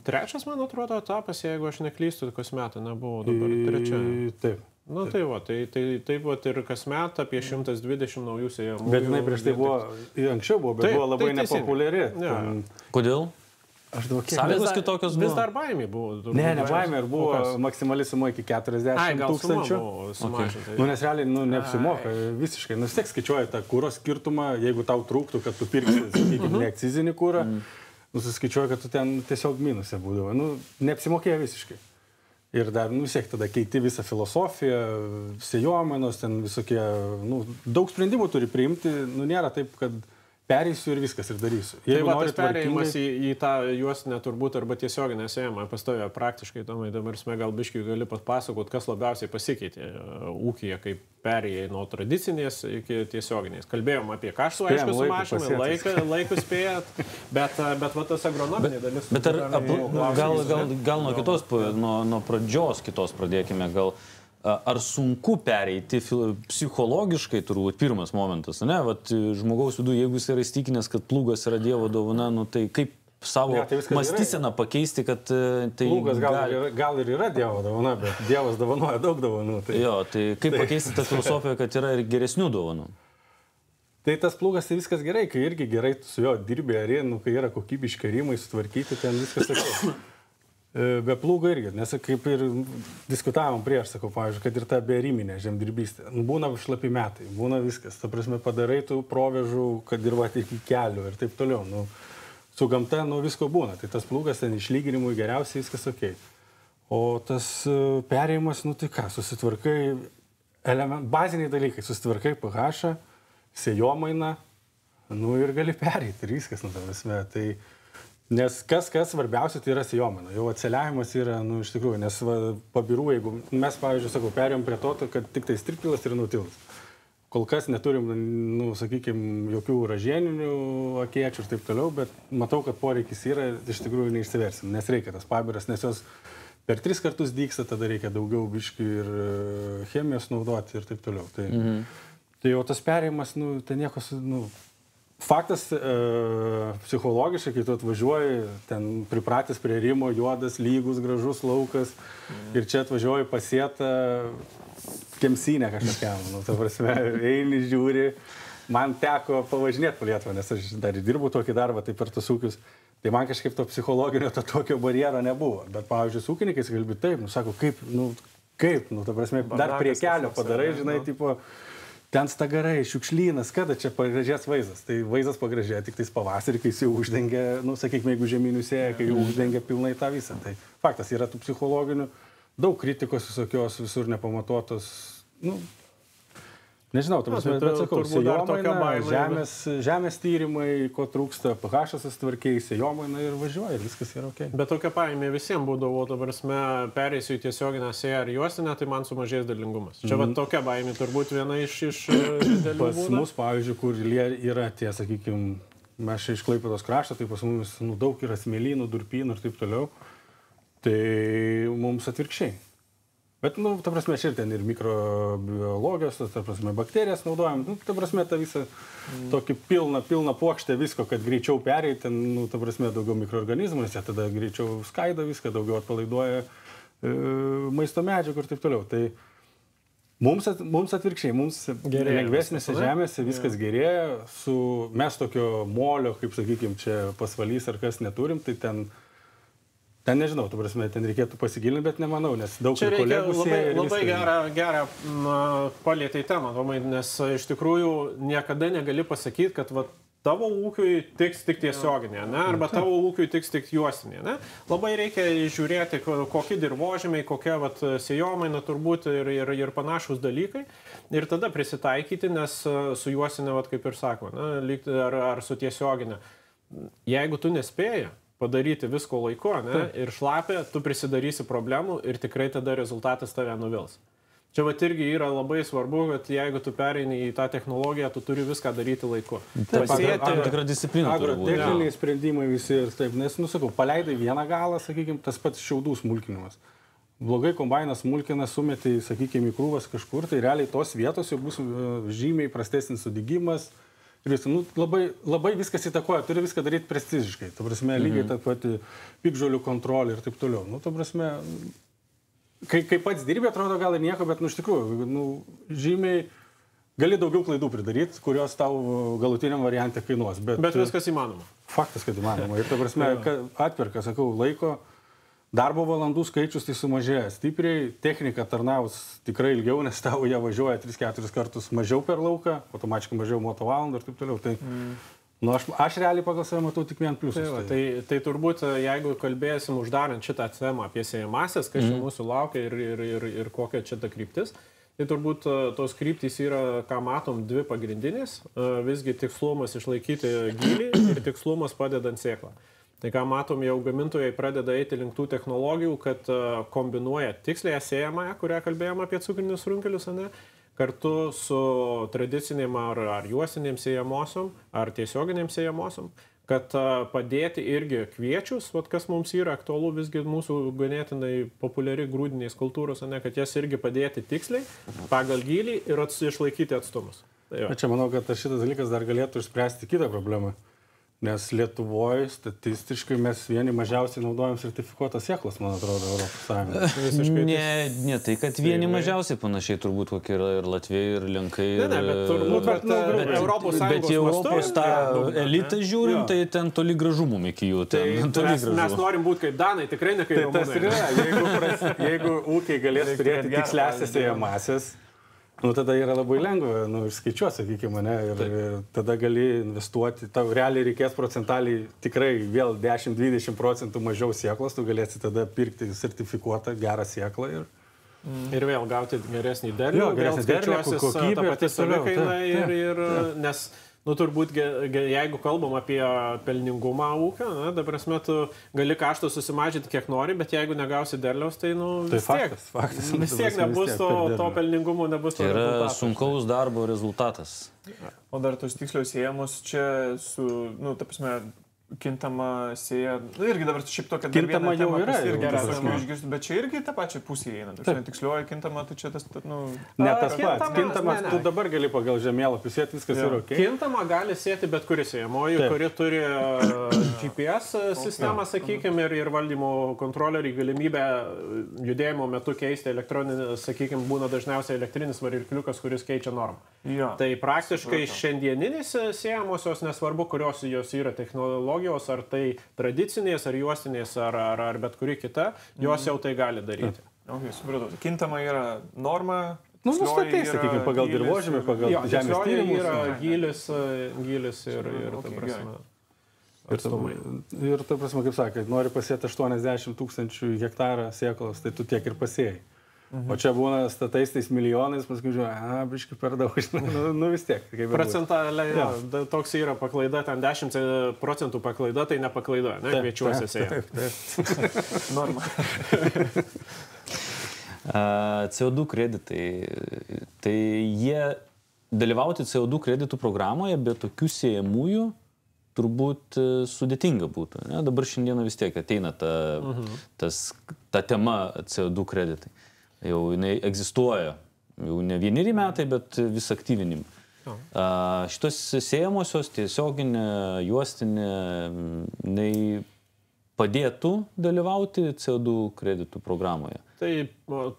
trečias, man atrodo, etapas, jeigu aš neklystu, kasmetą nebuvo, dabar trečia. Taip. Tai va, taip va ir kasmet apie 120 naujų sėjamų. Bet jinai prieš tai buvo, anksčiau buvo, bet buvo labai nepopuliari. Kodėl? Sąlygos kitokios buvo. Vis dar baimė buvo. Ne baimė, ir buvo maksimali suma iki 40 tūkstančių. Nes realiai neapsimoka visiškai. Vis tiek skaičiuoja tą kūro skirtumą, jeigu tau trūktų, kad tu pirksi, sakykime, neakcizinį kūrą, suskaičiuoja, kad tu ten tiesiog minusė būdavo. Neapsimokėjo visiškai. Ir dar, vis tiek tada keiti visą filosofiją, sėjomainos, ten visokie, daug sprendimų turi priimti, nėra taip, kad pereisiu ir viskas ir darysiu. Tai va, tas perėjimas į tą juostinę turbūt arba tiesioginę sėjimą pastovė praktiškai, dabar gal biškai gali papasakot, kas labiausiai pasikeitė ūkyje, kaip perėjai nuo tradicinės iki tiesioginės. Kalbėjom apie kaštų, aišku, sumažinimą, laikus spėjat, bet va tas agronominė dalis. Bet gal nuo kitos, nuo pradžios kitos pradėkime, gal ar sunku pereiti psichologiškai, turbūt pirmas momentas, ne? Vat žmogaus viduje, jeigu jis yra įstikinęs, kad plūgas yra Dievo dovana, tai kaip savo mąstyseną pakeisti, kad tai... Plūgas gal ir yra Dievo dovana, bet Dievas dovanoja daug dovanų. Tai kaip pakeisti tą filosofiją, kad yra ir geresnių dovanų? Tai tas plūgas, tai viskas gerai, kai irgi gerai su jo dirbė, kai yra kokybiški rimai sutvarkyti, ten viskas sakau. Be plūgo irgi, nes kaip ir diskutavom prieš, sakau, pavyzdžiui, kad ir ta beriminė žemdirbystė. Būna šlapi metai, būna viskas. Ta prasme, padarai tų provežų, kad ir va iki kelių ir taip toliau. Su gamta, visko būna. Tai tas plūgas ten išlyginimui geriausiai viskas ok. O tas perėjimas, tai ką, susitvarkai, baziniai dalykai, susitvarkai pH, sėjomainą, ir gali pereiti ir viskas, ta prasme. Nes kas svarbiausia, tai yra sėjomaina. Jau atseliavimas yra, iš tikrųjų, nes pabirų, jeigu mes, pavyzdžiui, perėjom prie to, kad tik tai striptilas ir nutilas. Kol kas neturim, sakykime, jokių ražieninių akėčių ir taip toliau, bet matau, kad poreikis yra, iš tikrųjų neišsiversim, nes reikia tas pabiras, nes jos per 3 kartus dygsta, tada reikia daugiau biškių ir chemijos naudoti ir taip toliau. Tai jau tas perėjimas, tai nieko, faktas, psichologiškai, kai tu atvažiuoji, ten pripratęs prie rimo, juodas, lygus, gražus laukas ir čia atvažiuoji pasėtą kemsynę kažkokiam. Ta prasme, eini, žiūri. Man teko pavažinėti po Lietuvą, nes aš dar dirbu tokį darbą, tai per tus ūkius. Tai man kažkaip to psichologinio, tokio barjero nebuvo. Bet, pavyzdžiui, su ūkininkais kalbi taip, sako, kaip, ta prasme, dar prie kelio padarai, žinai, tipo... Ten stagarai, šiukšlynas, kada čia pagražės vaizdas. Tai vaizdas pagražėja tik tais pavasarį, kai jis jau uždengia, sakykime, jeigu žeminių sėja, kai jau uždengia pilnai tą visą. Tai faktas, yra tų psichologinių, daug kritikos visokios, visur nepamatuotos, nežinau, bet sakau, sėjomaina, žemės tyrimai, ko trūksta, pH susitvarkiai, sėjomaina ir važiuoja, ir viskas yra ok. Bet tokia paėmė visiems būdavo, pereisiu į tiesioginę sėją ar juostinę, tai man sumažės derlingumas. Čia tokia baimė turbūt viena iš didelių būdų. Pas mus, pavyzdžiui, kur yra tie, sakykime, mes čia iš Klaipėdos krašto, tai pas mumis daug yra smėlynų, durpynų ir taip toliau. Tai mums atvirkščiai. Bet, ta prasme, čia ten ir mikrobiologijos, ta prasme, bakterijas naudojam, ta prasme, tą visą tokį pilną puokštę visko, kad greičiau perėjai, ten, ta prasme, daugiau mikroorganizmų, jie tada greičiau skaido viską, daugiau atpalaiduoja maisto medžiagų ir taip toliau. Tai mums atvirkščiai, mums lengvesnėse žemėse viskas gerėja, mes tokio molio, kaip sakykime, čia pasvalys ar kas neturim, tai ten nežinau, tu prasme, ten reikėtų pasigilinti, bet nemanau, nes daug čia kolegų sieja. Labai gerą palietai temą, nes iš tikrųjų niekada negali pasakyti, kad tavo ūkiui tiks tik tiesioginė, ne? Arba tavo ūkiui tiks tik juostinė. Ne? Labai reikia žiūrėti, kokie dirvožemiai, kokia sėjomaina turbūt ir panašus dalykai. Ir tada prisitaikyti, nes su juostinė, kaip ir sako, ar su tiesioginė. Jeigu tu nespėji padaryti visko laiku, ne? Ir šlapė, tu prisidarysi problemų ir tikrai tada rezultatas tave nuvils. Čia irgi yra labai svarbu, kad jeigu tu pereini į tą technologiją, tu turi viską daryti laiku. Tam tikrą discipliną. Agrotechniniai sprendimai visi ir taip, nes, sakau, paleidai vieną galą, sakykime, tas pats šiaudų smulkinimas. Blogai kombainas smulkina, sumetė, sakykime, į krūvas kažkur, tai realiai tos vietos jau bus žymiai prastesnis sudygimas. Ir labai viskas įtakoja, turi viską daryti prestižiškai. Ta prasme, lygiai ta pati piktžolių kontrolė ir taip toliau. Ta prasme, kai pats dirbi, atrodo gal ir nieko, bet iš tikrųjų, žymiai gali daugiau klaidų pridaryti, kurios tau galutiniam variante kainuos. Bet viskas įmanoma. Faktas, kad įmanoma. Ir ta prasme, atperka, sakau, laiko, darbo valandų skaičius tai sumažėja stipriai, technika tarnaus tikrai ilgiau, nes tau jie važiuoja 3-4 kartus mažiau per lauką, automatiškai mažiau moto valandų ir taip toliau. Tai, aš realiai pagal save matau tik vien pliusus. Tai turbūt, jeigu kalbėsim uždarant šitą temą apie sėjamąsias, kas čia mūsų laukia ir kokia čia ta kryptis, tai turbūt tos kryptys yra, ką matom, dvi pagrindinės. Visgi tikslumas išlaikyti gylį ir tikslumas padedant sėklą. Tai ką matom, jau gamintojai pradeda eiti link tų technologijų, kad kombinuoja tikslėje sėjamąją, kurią kalbėjome apie cukrinius runkelius, kartu su tradicinėm ar juostinėm sėjamosiom, ar tiesioginiam sėjamosiom, kad padėti irgi kviečius, kas mums yra aktualu, visgi mūsų ganėtinai populiari grūdinės kultūros, kad jas irgi padėti tiksliai, pagal gylį ir išlaikyti atstumus. Čia manau, kad šitas dalykas dar galėtų išspręsti kitą problemą. Nes Lietuvoje statistiškai mes vieni mažiausiai naudojam sertifikuotas sėklas, man atrodo, Europos Sąjungoje. Ne tai, kad vieni mažiausiai panašiai turbūt kokie yra ir Latviai, ir Lenkai. Bet Europos Sąjungos bet į Europos tą elitą žiūrim, tai ten toli gražu mum iki jų. Mes norim būti kaip Danai, tikrai ne kaip Rumunai. Jeigu ūkiai galės turėti tikslesias sėjamąsias, tada yra labai lengva, išskaičiuoti, sakykime, ir tada gali investuoti, tau realiai reikės procentaliai tikrai vėl 10-20% mažiau sėklos, tu galėsi tada pirkti sertifikuotą gerą sėklą ir vėl gauti geresnį derlių, vėl skaičiuosis ta pati savikaina ir nes turbūt, jeigu kalbam apie pelningumą ūkio, ta prasme, tu gali kaštų susimažinti kiek nori, bet jeigu negausi derliaus, tai vis tiek nebus to pelningumo, nebus to rezultato. Tai yra sunkaus darbo rezultatas. O dar tos tikslios siejamos čia su, ta prasme, kintama sėja, irgi dabar šiaip tokia kintama jau yra, ir geras, išgirsti, bet čia irgi tą pačią pusę eina. Tikslioji kintama, tai čia tas, ne tas pats. Kintamas, tu dabar gali pagal žemėlapį sėti, viskas yra ok. Kintama gali sėti bet kuri sėjamoji, kuri turi GPS sistemą, sakykime, ir valdymo kontrolerį galimybę judėjimo metu keisti elektroninį, sakykime, būna dažniausiai elektrinis varikliukas, kuris keičia normą. Tai praktiškai šiandieninės sėjamosios, nesvarbu, kurios jos yra technologijos, ar tai tradicinės, ar juostinės, ar bet kuri kita, jos jau tai gali daryti. Supratau. Kintama yra norma. Nustatai, sakykime, pagal dirvožemį, pagal žemės tyrimus. Yra gylis ir ta prasme. Ir ta prasme, kaip sakė, nori pasėti 80 000 hektarą sėklos, tai tu tiek ir pasėjai. O čia būna statais tais milijonais, paskui žiūrėjau, biškai per daug, vis tiek. Procentaliai, toks yra paklaida, ten 10% paklaida, tai ne paklaida, ne, kviečiuosi sėja. Norma. CO2 kreditai, tai jie dalyvauti CO2 kreditų programoje be tokių sėjamųjų turbūt sudėtinga būtų. Ne? Dabar šiandieną vis tiek ateina ta tema CO2 kreditai. Jau jinai egzistuoja, jau ne 1 metai, bet vis aktyvinim. Šitos siejamosios, tiesioginė, juostinė, jinai padėtų dalyvauti CO2 kreditų programoje. Tai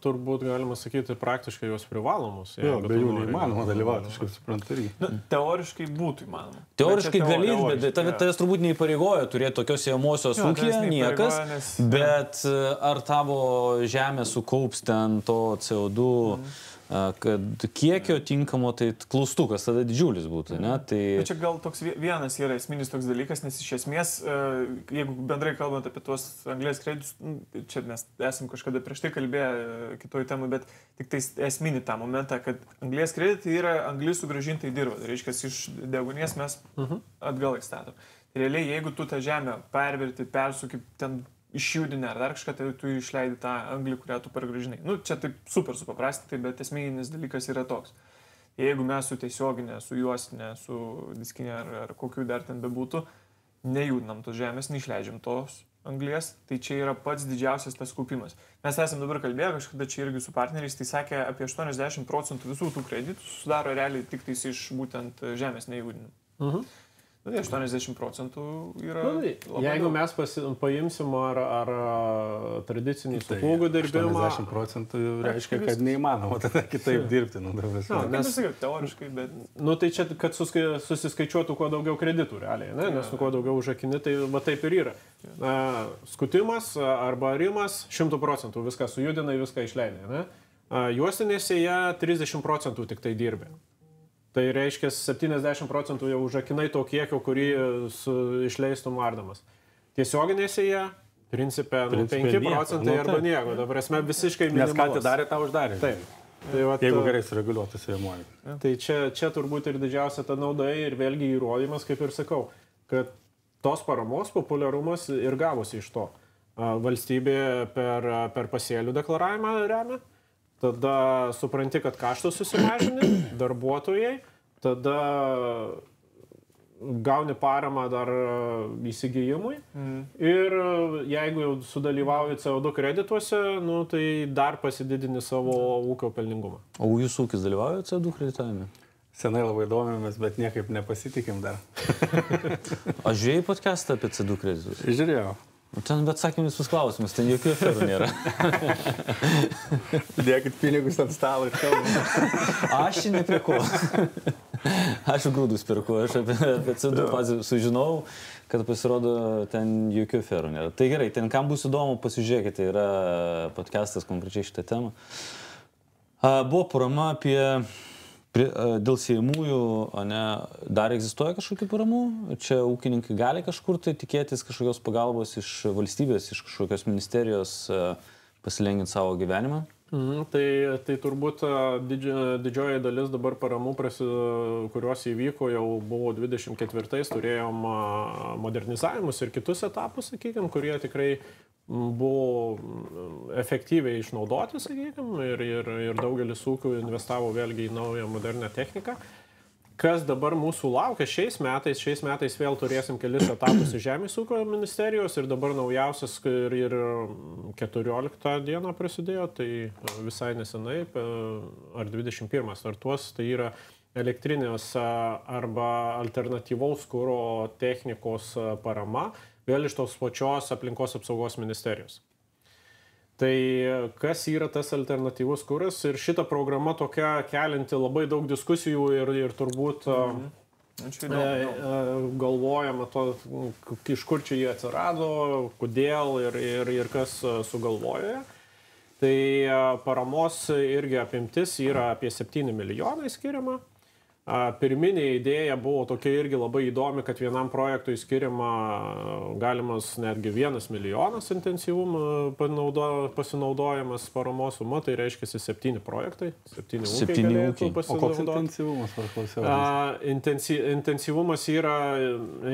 turbūt galima sakyti praktiškai jos privalomus. Jo, be jų neįmanoma dalyvauti, aš kaip suprantu irgi. Teoriškai būtų įmanoma. Teoriškai gali, bet tavęs turbūt neįpareigoja turėti tokios siejamosios ūkyje niekas, bet ar tavo žemė sukaups ten to CO2, kad kiekio tinkamo, tai klaustukas tada didžiulis būtų, ne? Tai... Čia gal toks vienas yra esminis toks dalykas, nes iš esmės, jeigu bendrai kalbant apie tuos anglies kreditus, čia mes esam kažkada prieš tai kalbėję kitoj temai, bet tik tai esminį tą momentą, kad anglies kreditai yra anglis sugrąžinta į dirvą. Tai reiškia, iš deguonies mes atgal įstatom. Realiai, jeigu tu tą žemę perverti, persuki ten išjudinę ar dar kažką, tai tu išleidi tą anglį, kurią tu pargrąžinai. Nu, čia taip super supaprastintai, bet esminis dalykas yra toks. Jeigu mes su tiesioginė, su juostinė, su diskinė ar kokiu dar ten bebūtų, nejudinam tos žemės, neišleidžiam tos anglies, tai čia yra pats didžiausias tas kaupimas. Mes esam dabar kalbėję kažkada čia irgi su partneriais, tai sakė, apie 80% visų tų kreditų sudaro realiai tik tais iš būtent žemės nejudinimo. 80% yra... Jeigu mes paimsim ar tradicinį suplūgų dirbimą... 80% reiškia, kad neįmanoma tada kitaip dirbti. Nes teoriškai, bet... Nu tai čia, kad susiskaičiuotų kuo daugiau kreditų realiai, ne? Nes kuo daugiau užakini, tai va taip ir yra. Skutimas arba arimas 100% viską sujudinai, viską išleidai, ne? Juostinėse jie 30% tik tai dirbė. Tai reiškia 70% jau užakinai to kiekio, kurį išleistum ardamas. Tiesioginėse jie, principė, 5% arba nieko. Ta prasme, visiškai minimalas. Nes ką atidarė, tą uždarė. Taip. Tai jeigu gerai sureguliuotas įmoji. Tai čia turbūt ir didžiausia ta nauda ir vėlgi įrodymas, kaip ir sakau, kad tos paramos populiarumas ir gavosi iš to. Valstybė per pasėlių deklaravimą remia. Tada supranti, kad kaštus susimažini, darbuotojai, tada gauni paramą dar įsigijimui ir jeigu jau sudalyvauji CO2 kredituose, nu, tai dar pasididini savo ūkio pelningumą. O jūsų ūkis dalyvauja CO2 kreditavime? Senai labai domėmės, bet niekaip nepasitikim dar. Aš žiūrėjai podcastą apie CO2 kreditus? Žiūrėjau. Ten bet sakėm visus klausimus, ten jokių aferų nėra. Dėkit pinigus ant stalo ir kalbam. Aš ne prie ko. Aš grūdus pirku, aš apie CO2 fazę sužinau, kad pasirodo ten jokių aferų nėra. Tai gerai, ten kam bus įdomu, pasižiūrėkite, yra podcastas konkrečiai šitą temą. Buvo parama apie... Dėl siejamųjų, dar egzistuoja kažkokių paramų? Čia ūkininkai gali kažkur tai tikėtis kažkokios pagalbos iš valstybės, iš kažkokios ministerijos pasilenginti savo gyvenimą? Tai turbūt didžioji dalis dabar paramų, kurios įvyko, jau buvo 24-ais, turėjom modernizavimus ir kitus etapus, sakykime, kurie tikrai buvo efektyviai išnaudoti, sakykime, ir daugelis ūkių investavo vėlgi į naują modernę techniką. Kas dabar mūsų laukia šiais metais vėl turėsim kelis etapus iš Žemės ūkio ministerijos ir dabar naujausias ir 14 dieną prasidėjo, tai visai nesenai, ar 21 startuos, tai yra elektrinės arba alternatyvaus kuro technikos parama, vėl iš tos pačios aplinkos apsaugos ministerijos. Tai kas yra tas alternatyvus kuras ir šita programa tokia kelinti labai daug diskusijų ir turbūt galvojama to, iš kur čia jie atsirado, kodėl ir kas sugalvojo. Tai paramos irgi apimtis yra apie 7 milijonai skiriama. Pirminė idėja buvo tokia irgi labai įdomi, kad vienam projektui skiriama galimas netgi 1 milijonas intensyvumą pasinaudojamas paramos suma, tai reiškia 7 projektai, 7 ūkiai galėtų pasinaudoti. O koks intensyvumas? Intensyvumas yra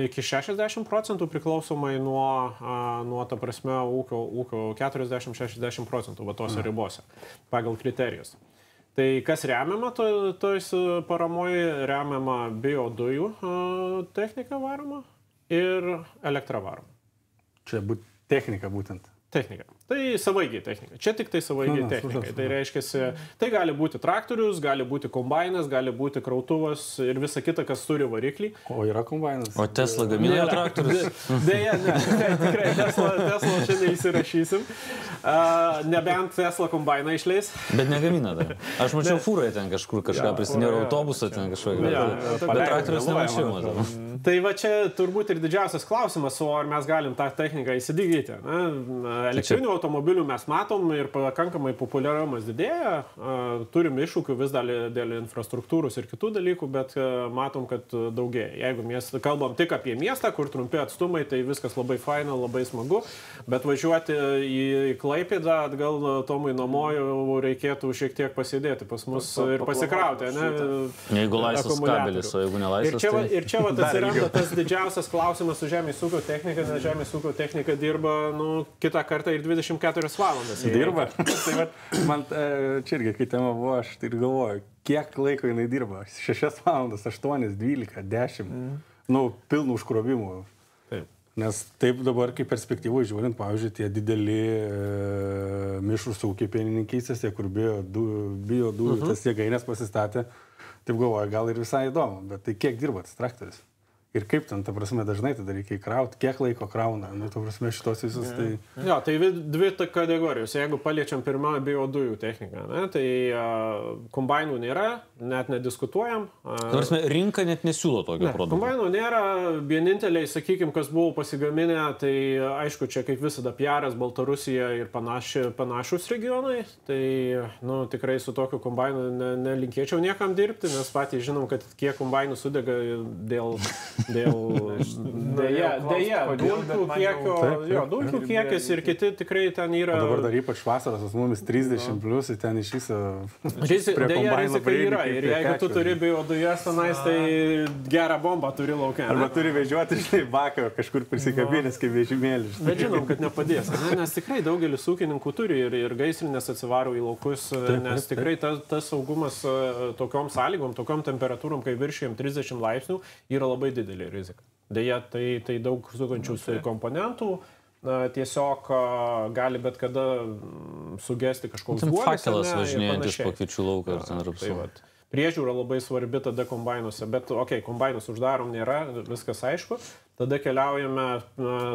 iki 60% priklausomai nuo ta prasme ūkio 40-60% va tose ribose pagal kriterijus. Tai kas remiama tojus paramoje, remiama biodujų technika varoma, ir elektra varoma. Čia technika būtent. Technika. Tai savaigiai technika. Čia tik tai savaigiai technika. Tai reiškia, tai gali būti traktorius, gali būti kombainas, gali būti krautuvas ir visa kita, kas turi variklį. O yra kombainas. O Tesla gamina traktorius? Deja, ne. Tikrai Tesla čia neįsirašysim. Nebent Tesla kombainą išleis. Bet negamina dar. Aš mačiau fūrai ten kažkur kažką prisinėjo, autobusą ten kažkokį. Bet traktorius nemačiau. Tai va čia turbūt ir didžiausias klausimas, o ar mes galim tą techniką įsidygyti. Elektrinių automobilių mes matom ir pakankamai populiarumas didėja, turim iššūkių vis dar dėl infrastruktūros ir kitų dalykų, bet matom, kad daugėja. Jeigu mes kalbam tik apie miestą, kur trumpi atstumai, tai viskas labai faina, labai smagu, bet važiuoti į Klaipėdą atgal Tomui namo jau reikėtų šiek tiek pasidėti pas mus ir pasikrauti. Jeigu laisvas kabelis, o jeigu nelaisvas. Ir čia atsiranda tas didžiausias klausimas su žemės ūkio technika, nes žemės ūkio technika dirba kitą kartą ir 24 valandas. Dirba. Tai man čia irgi, kai tema buvo, aš tai ir galvoju, kiek laiko jinai dirba. 6 valandas, 8, 12, 10. Pilnų užkrovimų. Taip. Nes taip dabar, kaip perspektyvų žiūrint, pavyzdžiui, tie dideli mišrūs ūkiai pienininkystėse, kur bijo dujų, tas jėgainės pasistatė, taip galvoju, gal ir visai įdomu, bet tai kiek dirba tas traktorius? Ir kaip ten, ta prasme, dažnai tada reikia įkrauti, kiek laiko krauna, ta prasme, šitos visus tai... Jo, tai dvi kategorijos. Jeigu paliečiam pirmą biodujų techniką, tai kombainų nėra, net nediskutuojam. Ta prasme, rinka net nesiūlo tokio produkto. Kombainų nėra, vieninteliai, sakykime, kas buvo pasigaminę, tai aišku, čia kaip visada Piaras, Baltarusija ir panašus regionai, tai tikrai su tokiu kombainu nelinkėčiau niekam dirbti, nes patys žinom, kad kiek kombainų sudega dėl dulkių kiekis ir kiti tikrai ten yra... O dabar dar ypač vasaros, pas mumis 30 plus, ten iš viso... Deja, rizika yra ir jeigu tu turi biodujas tenais, tai gerą bombą turi laukia. Arba turi vežioti iš tai baką kažkur prisikabinės kaip vežimėlis. Bet žinom, kad nepadės, nes tikrai daugelis ūkininkų turi ir gaisrinės atsivaro į laukus, nes tikrai tas saugumas tokiom sąlygom, tokiom temperatūrom, kai viršijam 30 laipsnių, yra labai didelė rizika. Deja, tai daug sukančių komponentų, tiesiog gali bet kada sugesti kažkoks guolis. Fakelas važinėjantis po kviečių lauką ir ten rapsų. Priežiūra labai svarbi tada kombainuose, bet kombainus uždarom nėra, viskas aišku. Tada keliaujame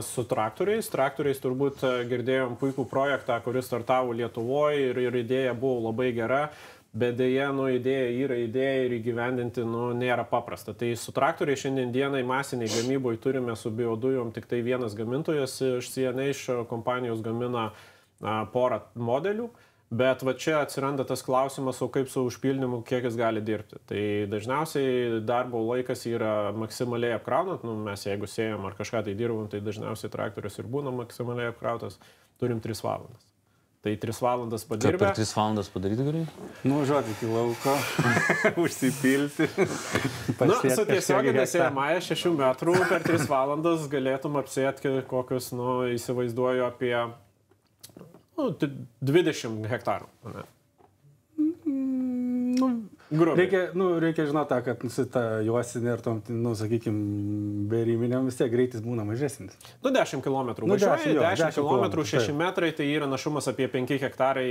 su traktoriais. Traktoriais turbūt girdėjom puikų projektą, kuris startavo Lietuvoje ir idėja buvo labai gera. Bet dėja, idėja yra idėja ir įgyvendinti nėra paprasta. Tai su traktoriai šiandien dienai masiniai gamyboje turime su biodujom tik tai vienas gamintojas iš CNH kompanijos gamina porą modelių. Bet va čia atsiranda tas klausimas, o kaip su užpildymu, kiek jis gali dirbti. Tai dažniausiai darbo laikas yra maksimaliai apkraunant. Mes jeigu sėjam ar kažką tai dirbam, tai dažniausiai traktorius ir būna maksimaliai apkrautas. Turim 3 valandas. Tai 3 valandas padirbę. Kaip per 3 valandas padaryti gerai? Žodį iki lauko, užsipilti. Su tiesioginė sėjamąja 6 metrų per 3 valandas galėtum apsėti kokius, įsivaizduoju, apie 20 hektarų. Reikia žinoti, kad ta juosinė ir tom, sakykime, beriminiam vis tiek greitis būna mažesnis. 10 km važiuoja, 10 km 6 metrai, tai yra našumas apie 5 hektarai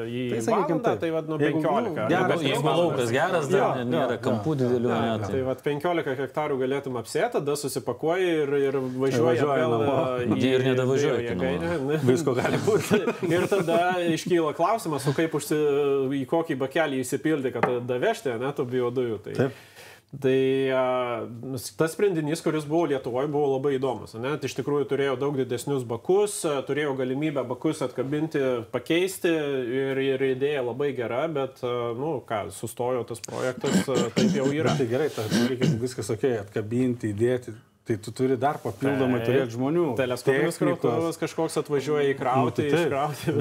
į valandą, tai 15. Jeigu laukas geras, dar nėra kampų didelių. Tai 15 hektarų galėtum apsėti, tada susipakuoji ir važiuoja atgal ir nedavažiuoji. Visko gali būti. Ir tada iškyla klausimas, į kokį bakelį įsipildė, kad davežti, tų biodujų. Tai tas sprendinys, kuris buvo Lietuvoje, buvo labai įdomus. Iš tikrųjų turėjo daug didesnius bakus, turėjo galimybę bakus atkabinti, pakeisti ir idėja labai gera, bet, sustojo tas projektas, taip jau yra. Tai gerai, reikia viskas atkabinti, įdėti. Tai tu turi dar papildomai turėti žmonių. Teleskopinis krautuvas kažkoks atvažiuoja įkrauti, iškrauti.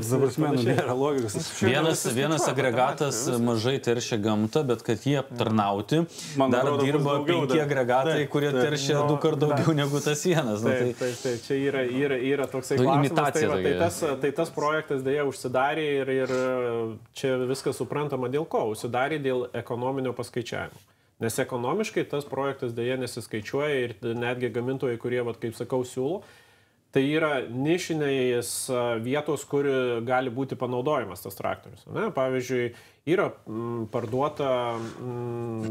Nėra logikos. Vienas agregatas mažai teršia gamtą, bet kad jie aptarnauti, dar dirba 5 agregatai, kurie teršia 2 kart daugiau negu tas vienas. Taip, čia yra toksai klausimas. Tai tas projektas dėja užsidarė ir čia viskas suprantama dėl ko. Užsidarė dėl ekonominio paskaičiavimo. Nes ekonomiškai tas projektas dėja nesiskaičiuoja ir netgi gamintojai, kurie, kaip sakau, siūlo, tai yra nišinės vietos, kur gali būti panaudojamas tas traktorius. Ne? Pavyzdžiui, yra parduota,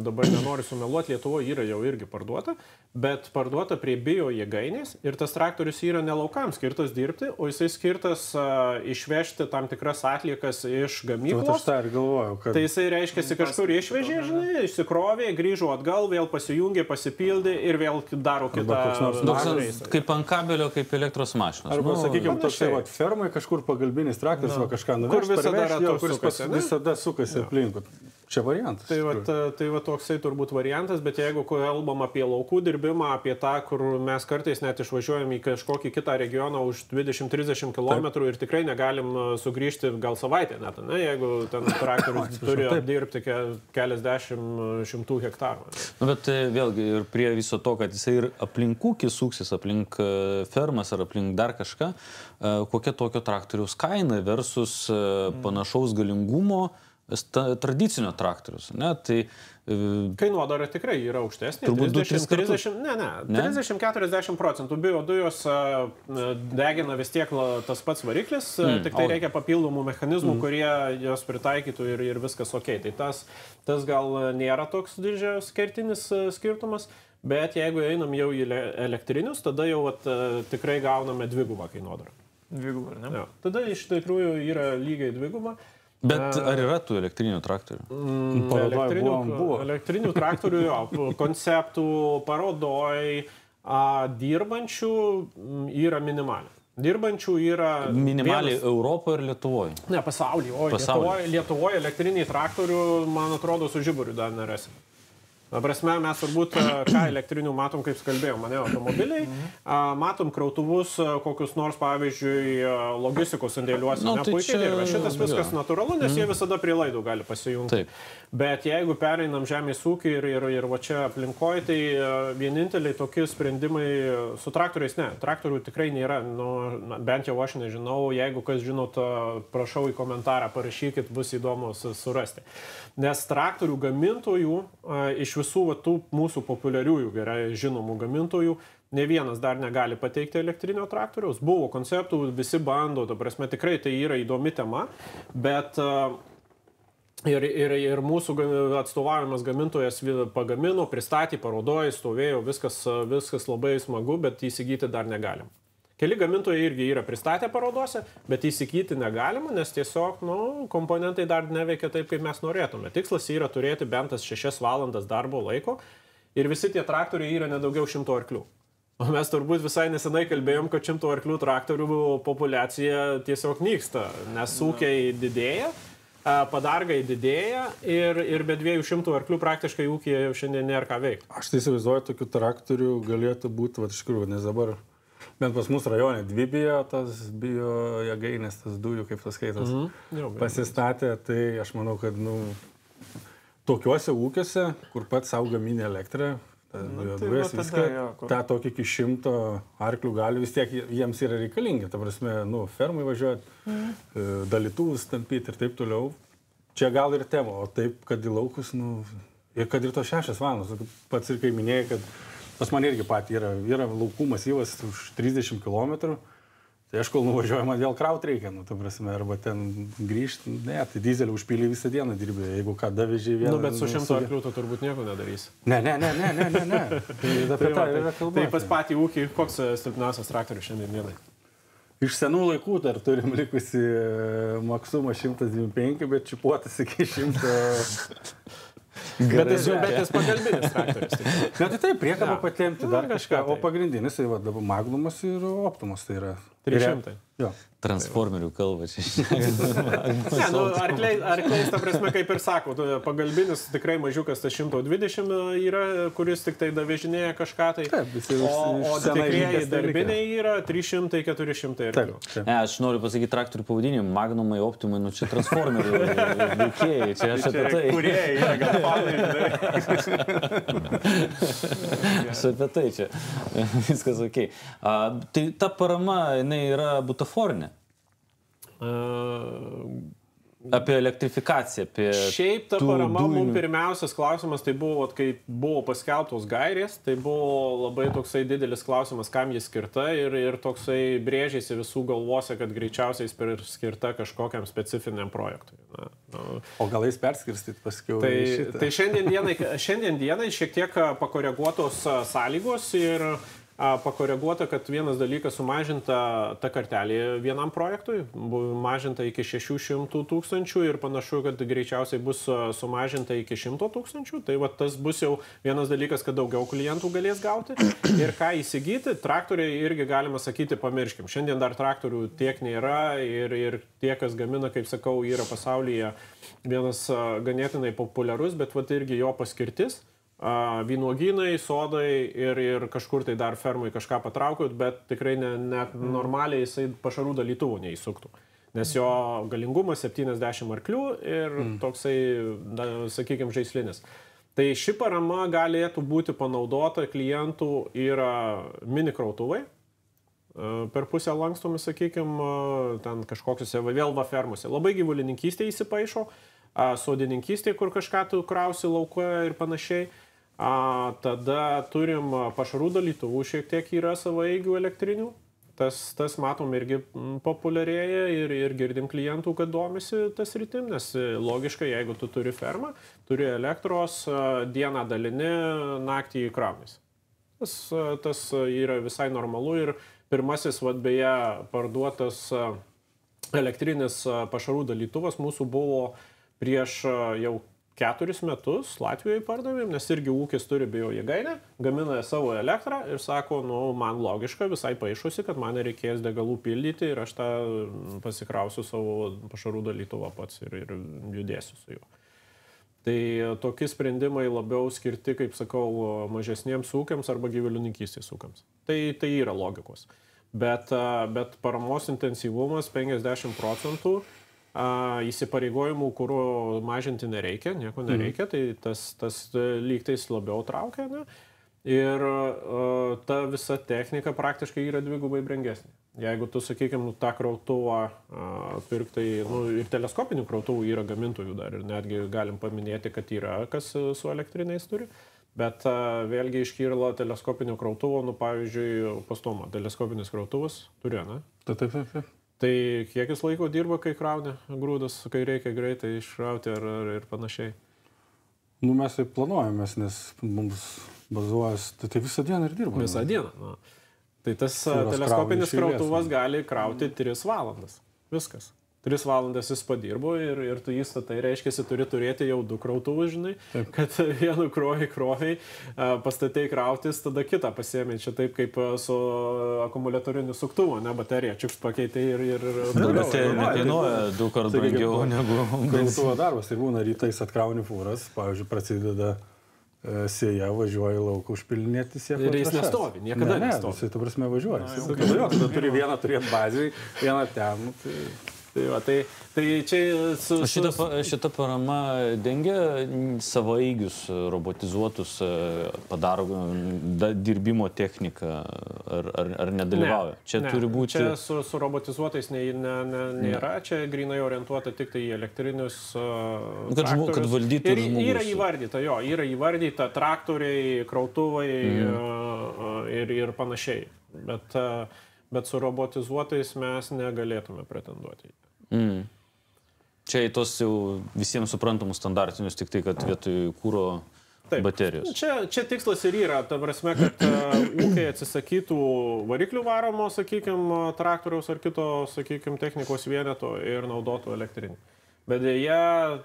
dabar nenoriu sumeluoti, Lietuvoje yra jau irgi parduota, bet parduota prie bio jėgainės ir tas traktorius yra ne laukams skirtas dirbti, o jisai skirtas išvežti tam tikras atliekas iš gamyklos. Aš tą ir galvojau, kad... Tai jisai reiškia, kažkur išvežė, žinai, išsikrovė, grįžo atgal, vėl pasijungė, pasipildė ir vėl daro kitą... Kaip ant kabelio, kaip elektros mašinos. Arba, sakykime, toksai fermai kažkur pagalbinis traktorius, kažką nuveš, kuris visada sukasi aplinkui. Čia variantas. Tai va toksai turbūt variantas, bet jeigu kalbam apie laukų dirbimą, apie tą, kur mes kartais net išvažiuojam į kažkokį kitą regioną už 20-30 km ir tikrai negalim sugrįžti gal savaitę net, ne, jeigu ten traktorius turi apdirbti keliasdešimt šimtų hektarų. Bet vėlgi ir prie viso to, kad jisai ir aplink ūkį suksis, aplink fermas ar aplink dar kažką, kokia tokio traktoriaus kaina versus panašaus galingumo tradicinio traktorius, ne, tai... Kainodara tikrai yra aukštesnė. Turbūt 30-40%. Ne, 30-40% biodujos degina vis tiek tas pats variklis, tik tai reikia papildomų mechanizmų, kurie jos pritaikytų ir viskas ok. Tai tas gal nėra toks didžiausias kertinis skirtumas, bet jeigu einam jau į elektrinius, tada jau tikrai gauname dvigubą kainodarą. Dvigubą, ne? Ja. Tada iš tikrųjų yra lygiai dviguba. Bet ar yra tų elektrinių traktorių? Elektrinių traktorių, konceptų, parodoj, dirbančių yra minimaliai. Dirbančių yra... Minimaliai Europoje ir Lietuvoje? Ne, pasaulyje. Lietuvoje elektriniai traktorių, man atrodo, su žiburiu dar nerasim. Prasme, mes turbūt, ką elektrinių matom, kaip kalbėjau, mane automobiliai, matom krautuvus kokius nors, pavyzdžiui, logistikos sandėliuose. Nu, tai puikiai dirba. Šitas viskas natūralu, nes jie visada prie laidų gali pasijungti. Taip. Bet jeigu pereinam žemės ūkį ir va čia aplinkoje, tai vieninteliai tokie sprendimai su traktoriais, ne. Traktorių tikrai nėra, bent jau aš nežinau, jeigu kas žinot, prašau į komentarą, parašykit, bus įdomu surasti. Nes traktorių gamintojų iš visų tų mūsų populiariųjų gerai žinomų gamintojų ne vienas dar negali pateikti elektrinio traktoriaus. Buvo konceptų, visi bando, ta prasme, tikrai tai yra įdomi tema, bet ir mūsų atstovavimas gamintojas pagamino, pristatė, parodojo, stovėjo, viskas labai smagu, bet įsigyti dar negalim. Keli gamintojai irgi yra pristatę parodose, bet įsigyti negalima, nes tiesiog komponentai dar neveikia taip, kaip mes norėtume. Tikslas yra turėti bent 6 valandas darbo laiko ir visi tie traktoriai yra nedaugiau 100 arklių. O mes turbūt visai nesenai kalbėjom, kad 100 arklių traktorių populiacija tiesiog nyksta, nes ūkiai didėja, padargai didėja ir be 200 arklių praktiškai ūkyje jau šiandien nėra ką veikti. Aš tai įsivaizduoju, tokių traktorių galėtų būti, iš tikrųjų, nes dabar bent pas mūsų rajone tas bio jėgainės, tas dujų, kaip tas skaitas, pasistatė, tai aš manau, kad tokiuose ūkiuose, kur pats savo gaminė elektrą, dujas viską, tą tokį iki 100 arklių gali vis tiek jiems yra reikalingi. Ta prasme, fermai važiuoti, dalytuvus tampyti ir taip toliau. Čia gal ir tema, o taip, kad į laukus, ir kad ir to 6 valandos. Pats ir kai minėjai, kad pas man irgi pat yra laukų masyvas už 30 km, tai aš kol nuvažiuoju, man vėl kraut reikia, ta prasme, arba ten grįžti, ne, tai dizelį užpylį visą dieną dirbė, jeigu ką davežiai vieną. Bet su 100 arklių tu turbūt nieko nedarys. Ne. Tai apie tą yra kalba. Tai pas patį ūkį, koks silpniausias traktorius šiandien dienai? Iš senų laikų dar turim likusi Maxuma 125, bet čipuotas iki 100... Bet jis pagalbinis traktorius. Tai taip, priekabą patempti dar kažką, o pagrindinis, tai dabar Magnumas ir Optimus, tai yra 300. Jo. Transformerių kalba čia. Arkliais, ta prasme, kaip ir sako, pagalbinis tikrai mažiukas tas 120 yra, kuris tik tai davežinėja kažką tai. Taip, o tikrieji darbiniai yra 300-400 arklių. Aš noriu pasakyti traktorių pavadinimą, Magnumai, Optimai, čia transformerių veikėjai, čia aš apie tai. Kurieji yra, gal fanai, aš apie tai čia. Viskas ok. Tai ta parama, jinai yra butaforinė. Apie elektrifikaciją, apie... Šiaip ta parama mums pirmiausias klausimas, tai buvo, kai buvo paskelbtos gairės, tai buvo labai toksai didelis klausimas, kam jis skirta ir toksai brėžėsi visų galvose, kad greičiausiai jis skirta kažkokiam specifiniam projektui. O gal jis perskirstyt paskiau? Tai šiandien dienai šiek tiek pakoreguotos sąlygos ir pakoreguota, kad vienas dalykas sumažinta ta kartelė vienam projektui, buvo mažinta iki 600 000 ir panašu, kad greičiausiai bus sumažinta iki 100 000. Tai va, tas bus jau vienas dalykas, kad daugiau klientų galės gauti. Ir ką įsigyti, traktoriai irgi galima sakyti, pamirškim. Šiandien dar traktorių tiek nėra ir tie, kas gamina, kaip sakau, yra pasaulyje vienas ganėtinai populiarus, bet va, irgi jo paskirtis. Vynuogynai, sodai ir kažkur tai dar fermai kažką patraukut, bet tikrai net normaliai jisai pašarų dalytuvų neįsuktų. Nes jo galingumas 70 arklių ir toksai, sakykime, žaislinis. Tai ši parama galėtų būti panaudota klientų yra mini krautuvai, per pusę lankstomi, sakykime, ten kažkokiuose vėl va fermuose. Labai gyvulininkystė įsipaišo, sodininkystė, kur kažką tu krausi laukoje ir panašiai. Tada turim pašarų dalytuvų, šiek tiek yra savaeigių elektrinių. Tas matom irgi populiarėja ir girdim klientų, kad domisi tas rytim, nes logiškai, jeigu tu turi fermą, turi elektros, dieną dalini, naktį įkraunys. Tas yra visai normalu ir pirmasis, beje, parduotas elektrinis pašarų dalytuvas mūsų buvo prieš jau 4 metus Latvijoje pardavėm, nes irgi ūkis turi biojėgainę, gamina savo elektrą ir sako, man logiška, visai paišusi, kad man reikės degalų pildyti ir aš tą pasikrausiu savo pašarų dalytuvą pats ir judėsiu su juo. Tai tokie sprendimai labiau skirti, kaip sakau, mažesniems ūkiams arba gyvulininkystės ūkiams. Tai yra logikos. Bet paramos intensyvumas 50%. Įsipareigojimų, kurių mažinti nereikia, nieko nereikia, tai tas lygtais labiau traukia, ne? Ir ta visa technika praktiškai yra dvigubai brangesnė. Jeigu tu, sakykime, tą krautuvą pirktai, ir teleskopinių krautuvų yra gamintojų dar ir netgi galim paminėti, kad yra, kas su elektriniais turi, bet vėlgi iškyla teleskopinių krautuvų, pavyzdžiui, Pastoma, teleskopinis krautuvas turi, ne? Taip. Tai kiek jis laiko dirba, kai krauni grūdus, kai reikia greitai išrauti ir panašiai? Mes taip planuojamės, nes mums bazuojas, tai visą dieną ir dirba. Visą dieną. Tai tas teleskopinis krautuvas gali krauti 3 valandas. Viskas. 3 valandas jis padirbo ir tu įstatai, reiškia, turi turėti jau 2 krautuvus, žinai, taip. Kad vienu kroviai pastatei krautis, tada kitą pasiėmė. Čia taip kaip su akumuliatoriniu suktuvu, ne, baterija, čiuks pakeitė ir... Baterija nekainuoja 2 kartų brangiau negu... Krautuvo darbas, tai būna rytais atkrauni fūras, pavyzdžiui, prasideda sėja, važiuoja lauką užpilinėti sėklą. Ir jis nestovi, niekada nestovi. Jisai, ta prasme, važiuoja. Tada turi vieną turėti bazį, vieną ten, Tai čia šita parama dengia savaeigius robotizuotus padaro dirbimo techniką ar nedalyvauja? Čia turi būti... Čia su robotizuotais nėra, čia grinai orientuota tik tai į elektrinius traktorius. Kad valdytų žmogus. Yra įvardyta traktoriai, krautuvai ir panašiai. Bet su robotizuotais mes negalėtume pretenduoti. Čia į tos jau visiems suprantamus standartinius, tik tai, kad vietoj kūro baterijos. Čia tikslas ir yra, ta prasme, kad ūkiai atsisakytų variklių varomo, sakykime, traktoriaus ar kito, sakykime, technikos vieneto ir naudotų elektrinį. Bet dėja,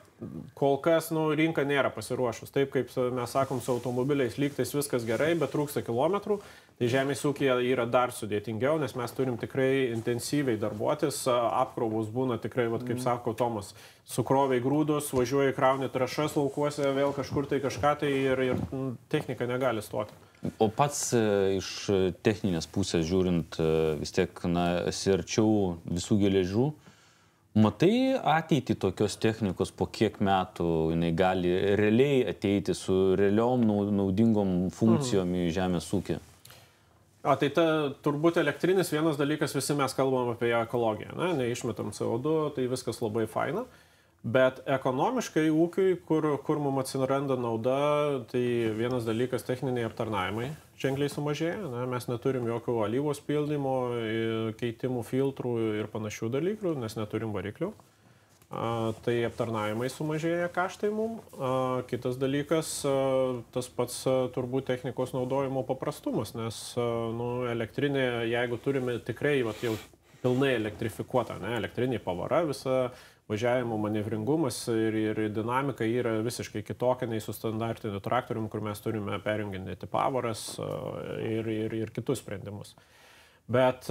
kol kas rinka nėra pasiruošus. Taip, kaip mes sakom, su automobiliais lygtais viskas gerai, bet trūksta kilometrų. Tai žemės ūkija yra dar sudėtingiau, nes mes turim tikrai intensyviai darbuotis. Apkrovus būna tikrai, kaip sako Tomas, sukroviai grūdus, važiuoja krauni trąšas laukuose, vėl kažkur tai kažką tai ir technika negali stoti. O pats iš techninės pusės žiūrint, vis tiek, esi arčiau visų geležių. Matai ateitį tokios technikos, po kiek metų jinai gali realiai ateiti su realiom naudingom funkcijom į žemės ūkį? Tai turbūt elektrinis vienas dalykas, visi mes kalbam apie ekologiją, neišmetam CO2, tai viskas labai faina. Bet ekonomiškai ūkiui, kur mums atsiranda nauda, tai vienas dalykas techniniai aptarnavimai ženkliai sumažėja. Na, mes neturim jokių alyvos pildymo, keitimų filtrų ir panašių dalykų, nes neturim variklių. Tai aptarnavimai sumažėja kaštai mum. Kitas dalykas, tas pats turbūt technikos naudojimo paprastumas, nes elektrinė, jeigu turime tikrai jau pilnai elektrifikuotą, elektrinė pavara, visa važiavimo manevringumas ir dinamika yra visiškai kitokia nei su standartiniu traktoriumi, kur mes turime perjunginėti pavaras ir kitus sprendimus. Bet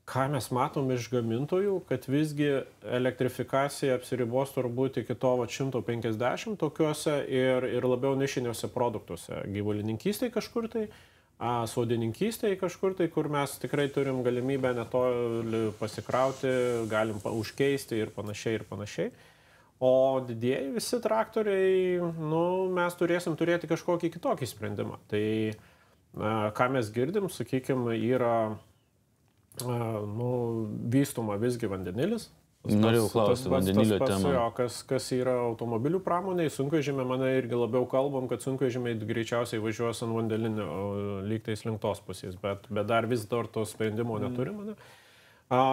ką mes matom iš gamintojų, kad visgi elektrifikacija apsiribos turbūt iki to 150 tokiuose ir labiau nišiniuose produktuose. Gyvulininkystėje kažkur tai, sodininkystėje kažkur tai, kur mes tikrai turim galimybę netoli pasikrauti, galim užkeisti ir panašiai. O didieji visi traktoriai, mes turėsim turėti kažkokį kitokį sprendimą. Tai ką mes girdim, sakykime, yra vystoma visgi vandenilis. Norėjau klausti vandenilio temą. Kas yra automobilių pramoniai, sunkvežimiai, manai irgi labiau kalbam, kad sunkvežimiai greičiausiai važiuos ant vandelinio lygtais link tos pusės, bet dar vis dar to sprendimo neturim.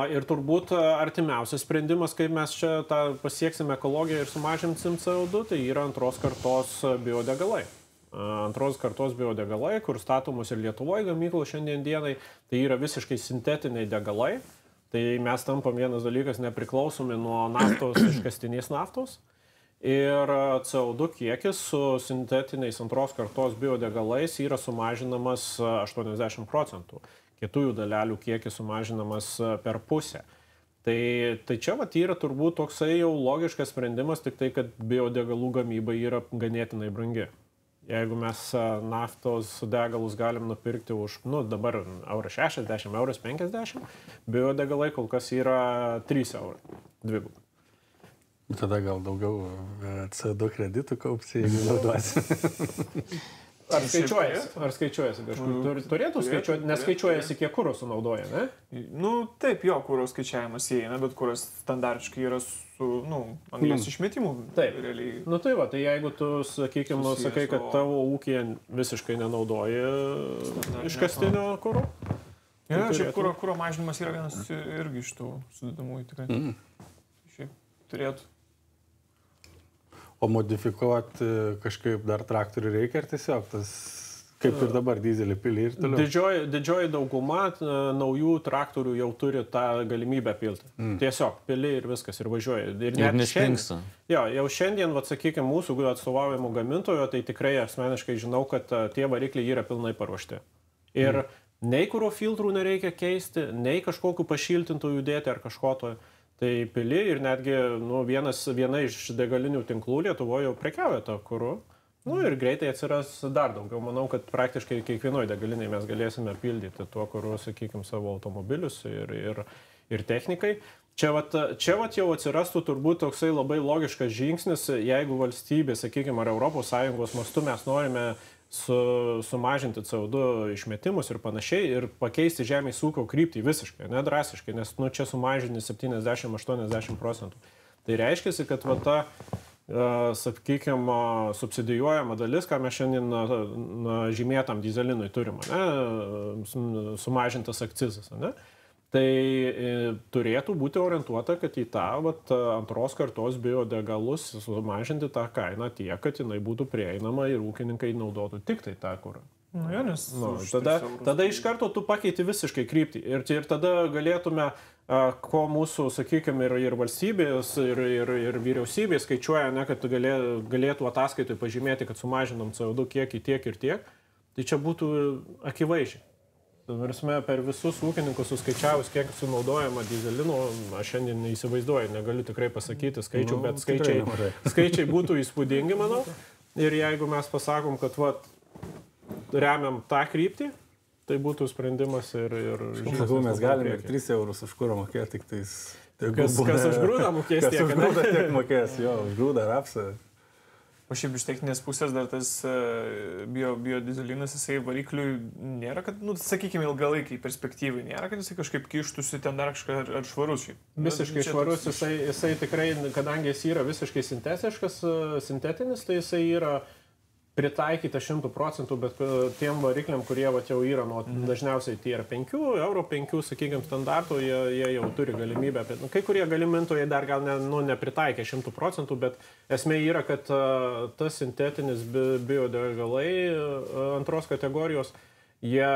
Ir turbūt artimiausias sprendimas, kaip mes čia pasieksime ekologiją ir sumažinsim CO2, tai yra antros kartos biodegalai. Antros kartos biodegalai, kur statomos ir Lietuvoje gamyklos šiandien dienai, tai yra visiškai sintetiniai degalai. Tai mes tampam vienas dalykas nepriklausomi nuo naftos, iškastinės naftos. Ir CO2 kiekis su sintetiniais antros kartos biodegalais yra sumažinamas 80%. Kietųjų dalelių kiekis sumažinamas per pusę. Tai čia yra turbūt toksai jau logiškas sprendimas, tik tai, kad biodegalų gamyba yra ganėtinai brangi. Jeigu mes naftos degalus galim nupirkti už, dabar €60, €50, biodegalai kol kas yra €3, dvigubai. Tada gal daugiau CO2 kreditų kaupsi, jeigu naudosi. Ar skaičiuojasi kažkur? Turėtų skaičiuoti, neskaičiuojasi, kiek kuro sunaudoja, ne? Taip, jo, kuro skaičiavimas įeina, bet kuras standartiškai yra su, anglies išmetimu. Taip. Realiai. Tai jeigu tu, sakykime, sakai, kad tavo ūkyje visiškai nenaudoji iškastinio kuro. Šiaip kuro mažinimas yra vienas irgi iš tų sudedamųjų tikrai. Šiaip turėtų. O modifikuoti kažkaip dar traktorių reikia, ar tiesiog tas, kaip ir dabar, dizelį pili ir toliau? Didžioji dauguma naujų traktorių jau turi tą galimybę pilti. Tiesiog pili ir viskas, ir važiuoja. Ir nespringsta. Jau šiandien, sakykime, mūsų atstovaujamų gamintojo, tai tikrai asmeniškai žinau, kad tie varikliai yra pilnai paruošti. Ir nei kuro filtrų nereikia keisti, nei kažkokių pašiltintojų dėti ar kažko to. Tai pili ir netgi viena iš degalinių tinklų Lietuvoje jau prekiauja to kuru. Ir greitai atsiras dar daugiau. Manau, kad praktiškai kiekvienoje degalinėje mes galėsime pildyti tuo kuru, sakykime, savo automobilius ir technikai. Čia jau atsirastų turbūt toksai labai logiškas žingsnis, jeigu valstybė, sakykime, ar ES mastu mes norime sumažinti CO2 išmetimus ir panašiai ir pakeisti žemės ūkio kryptį visiškai, nedrastiškai, nes čia sumažini 70-80%. Tai reiškia, kad sakykime, subsidijuojama dalis, ką mes šiandien žymėtam dyzelinui turime, sumažintas akcizas, tai turėtų būti orientuota, kad į tą antros kartos biodegalus sumažinti tą kainą tiek, kad jinai būtų prieinama ir ūkininkai naudotų tik tai tą kurą. Tada iš karto tu pakeiti visiškai kryptį ir tada galėtume, ko mūsų, sakykime, ir valstybės, ir vyriausybės skaičiuoja, kad galėtų ataskaitui pažymėti, kad sumažinom CO2 kiekį tiek ir tiek, tai čia būtų akivaizdžiai. Per visus ūkininkus suskaičiavus, kiek sunaudojama dyzelino, aš šiandien neįsivaizduoju, negaliu tikrai pasakyti skaičių, bet skaičiai būtų įspūdingi, manau. Ir jeigu mes pasakom, kad remiam tą kryptį, tai būtų sprendimas ir Sakau, mes galime ir 3 eurus už kurą mokėti, tik tais... Kas už grūdą mokės tiek, tiek mokės, jo, už grūdą, rapsą. O šiaip iš techninės pusės dar tas biodizelinas, jisai varikliui nėra, kad, nu, sakykime, ilgalaikiai perspektyvai nėra, kad jisai kažkaip kištusi ten dar kažką ar švarus šiaip. Visiškai švarus, jisai tikrai, kadangi jis yra visiškai sintetinis, tai jisai yra pritaikyta 100%, bet tiem varikliam, kurie jau yra, dažniausiai tie yra 5 eurų, 5, sakykime, standartų, jie jau turi galimybę. Kai kurie gamintojai dar gal nepritaikė 100%, bet esmė yra, kad tas sintetinis biodegalai antros kategorijos, jie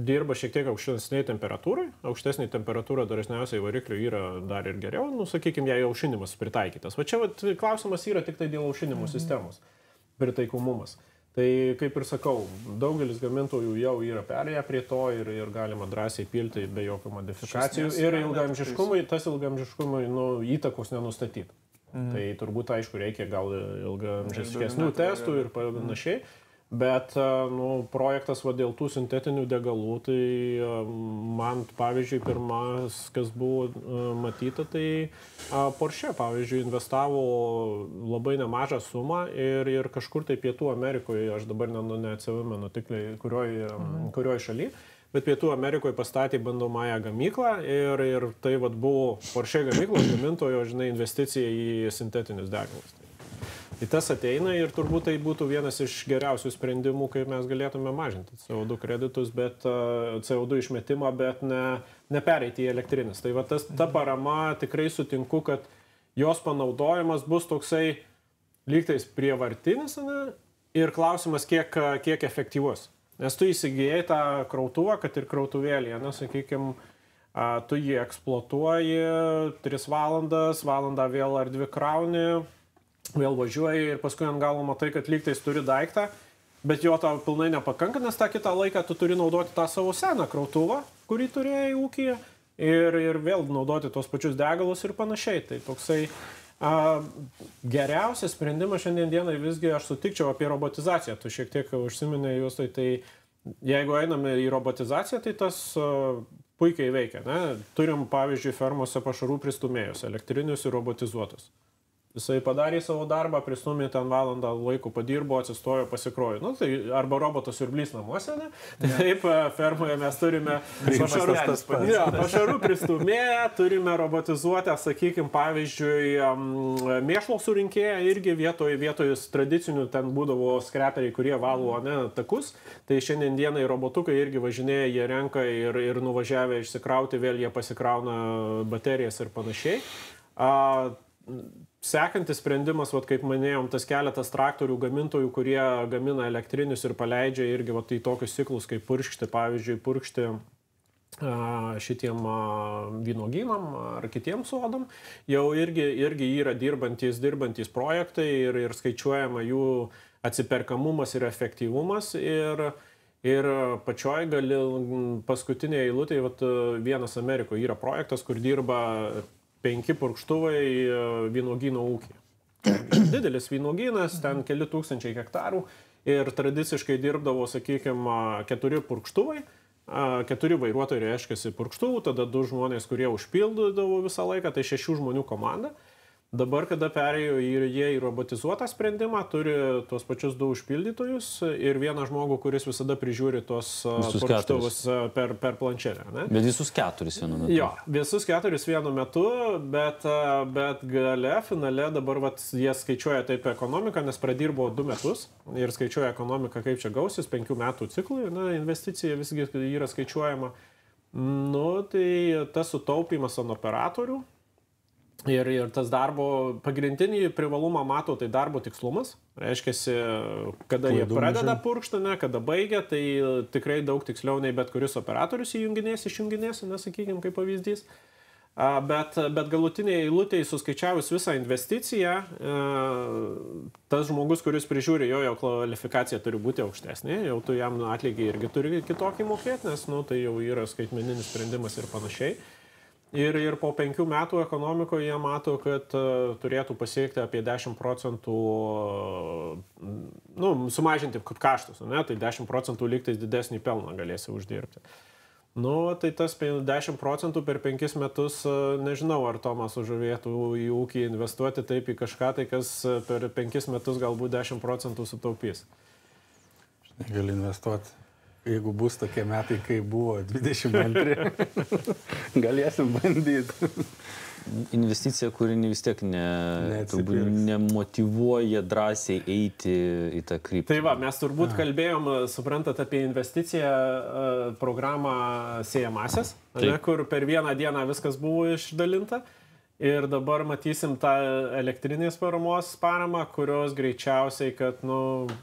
dirba šiek tiek aukštesniai temperatūrai. Aukštesnė temperatūra dažniausiai variklių yra dar ir geriau, sakykime, jei aušinimas pritaikytas. Va čia klausimas yra tik tai dėl aušinimo sistemos. Pritaikomumas. Tai kaip ir sakau, daugelis gamintojų jau yra perėję prie to ir galima drąsiai pilti be jokių modifikacijų. Ir ilgaamžiškumui, tas ilgaamžiškumui įtakos nenustatyti. Tai turbūt, aišku, reikia gal ilgaamžiškesnių testų ir panašiai. Bet projektas dėl tų sintetinių degalų, tai man, pavyzdžiui, pirmas, kas buvo matyta, tai Porsche, pavyzdžiui, investavo labai nemažą sumą ir kažkur tai Pietų Amerikoje, aš dabar neatsimenu tikliai, kurioj šaly, bet Pietų Amerikoje pastatė bandomąją gamyklą ir tai buvo Porsche gamyklos gamintojo, investicija į sintetinius degalus. Tai tas ateina ir turbūt tai būtų vienas iš geriausių sprendimų, kaip mes galėtume mažinti CO2 kreditus, bet CO2 išmetimą, bet nepereiti į elektrinis. Tai ta parama tikrai sutinku, kad jos panaudojimas bus toksai lygtais prievartinis ir klausimas, kiek efektyvus. Nes tu įsigijai tą krautuvą, kad ir krautuvėlį, sakykime, tu jį eksploatuoji 3 valandas, valandą vėl ar 2 krauni, vėl važiuoji ir paskui ant galo matai, kad lygtais turi daiktą, bet jo tau pilnai nepakanka, nes tą kitą laiką tu turi naudoti tą savo seną krautuvą, kurį turėjai ūkyje ir vėl naudoti tos pačius degalus ir panašiai. Tai toksai geriausias sprendimas šiandien dienai visgi aš sutikčiau apie robotizaciją. Tu šiek tiek užsiminė jūs, tai jeigu einame į robotizaciją, tai tas puikiai veikia. Turim, pavyzdžiui, fermose pašarų pristumėjus, elektrinius ir robotizuotus. Jisai padarė savo darbą, pristumė ten valandą laiko, padirbo, atsistojo, pasikrojo. Tai arba robotas siurblys namuose, ne? Taip, fermoje mes turime pašarų pristumėję, turime robotizuotę, sakykime, pavyzdžiui, mėšlo surinkėją irgi vietoj tradicinių ten būdavo skreperiai, kurie valo takus. Tai šiandien dienai robotukai irgi važinėja, jie renka ir nuvažiavę išsikrauti, vėl jie pasikrauna baterijas ir panašiai. Sekantis sprendimas, kaip minėjom, tas keletas traktorių gamintojų, kurie gamina elektrinius ir paleidžia irgi į tokius ciklus, kaip purkšti, pavyzdžiui, purkšti šitiem vynuogynam ar kitiem sodam, jau irgi yra dirbantys projektai ir skaičiuojama jų atsiperkamumas ir efektyvumas ir pačioj paskutinėje eilutėje, vienas Amerikoje yra projektas, kur dirba 5 purkštuvai vynuogyno ūkyje. Didelis vynuogynas, ten keli tūkstančiai hektarų ir tradiciškai dirbdavo, sakykime, 4 purkštuvai, 4 vairuotojai reiškiasi purkštuvų, tada 2 žmonės, kurie užpildydavo visą laiką, tai 6 žmonių komanda. Dabar, kada perėjo jie į robotizuotą sprendimą, turi tuos pačius 2 užpildytojus ir vieną žmogų, kuris visada prižiūri tos purkštuvus per planšetę. Bet visus 4 vienu metu. Jo, visus 4 vienu metu, bet finale dabar jie skaičiuoja taip ekonomiką, nes pradirbo 2 metus ir skaičiuoja ekonomiką, kaip čia gausis 5 metų ciklui, investicija visgi yra skaičiuojama. Tai tas sutaupimas ant operatorių. Ir tas darbo pagrindinį privalumą mato, tai darbo tikslumas. Reiškiasi, kada jie pradeda purkštą, kada baigia, tai tikrai daug tiksliau nei bet kuris operatorius išjunginės, nesakykime, kaip pavyzdys. Bet galutinėje eilutėje suskaičiavus visą investiciją, tas žmogus, kuris prižiūri, jo kvalifikacija turi būti aukštesnė, jau tu jam atlygį irgi turi kitokį mokėti, nes tai jau yra skaitmeninis sprendimas ir panašiai. Ir po 5 metų ekonomikoje jie mato, kad turėtų pasiekti apie 10%, sumažinti kaštus, tai 10% lygtais didesnį pelną galėsi uždirbti. Nu, tai tas 10% per 5 metus, nežinau, ar Tomas užuvėtų į ūkį investuoti taip į kažką, tai kas per 5 metus galbūt 10% sutaupys. Gali investuoti. Jeigu bus tokie metai, kai buvo 22, galėsim bandyti. Investicija, kuri vis tiek nemotyvuoja drąsiai eiti į tą kryptį. Tai va, mes turbūt kalbėjom, suprantat, apie investiciją programą Siejamasis, kur per vieną dieną viskas buvo išdalinta. Ir dabar matysim tą elektrinės paramos paramą, kurios greičiausiai, kad,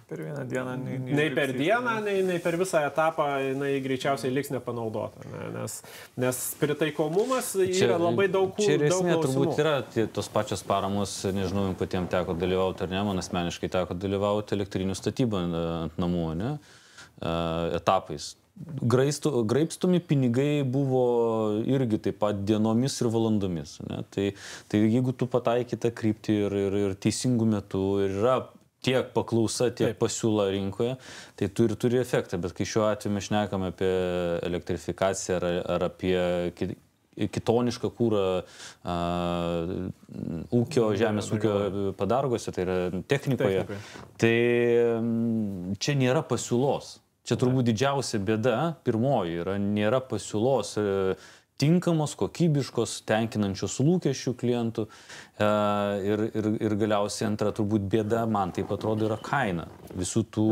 per vieną dieną nei per dieną, nei per visą etapą jinai greičiausiai liks nepanaudota. Nes pritaikomumas yra labai daug klausimų. Čia ir esmė turbūt yra tos pačios paramos, nežinau, jums patiems teko dalyvauti ar ne, man asmeniškai teko dalyvauti elektrinių statybą ant namų, ne, etapais. Graibstomi pinigai buvo irgi taip pat dienomis ir valandomis. Ne? Tai jeigu tu pataikai tą kryptį ir teisingų metų ir yra tiek paklausa, tiek pasiūla rinkoje, tai turi efektą. Bet kai šiuo atveju mes šnekame apie elektrifikaciją ar apie kitonišką kūrą žemės ūkio padargose, tai yra technikoje, tai čia nėra pasiūlos. Čia turbūt didžiausia bėda, pirmoji yra, nėra pasiūlos tinkamos, kokybiškos, tenkinančios lūkesčių klientų ir galiausiai antra turbūt bėda, man taip atrodo, yra kaina visų tų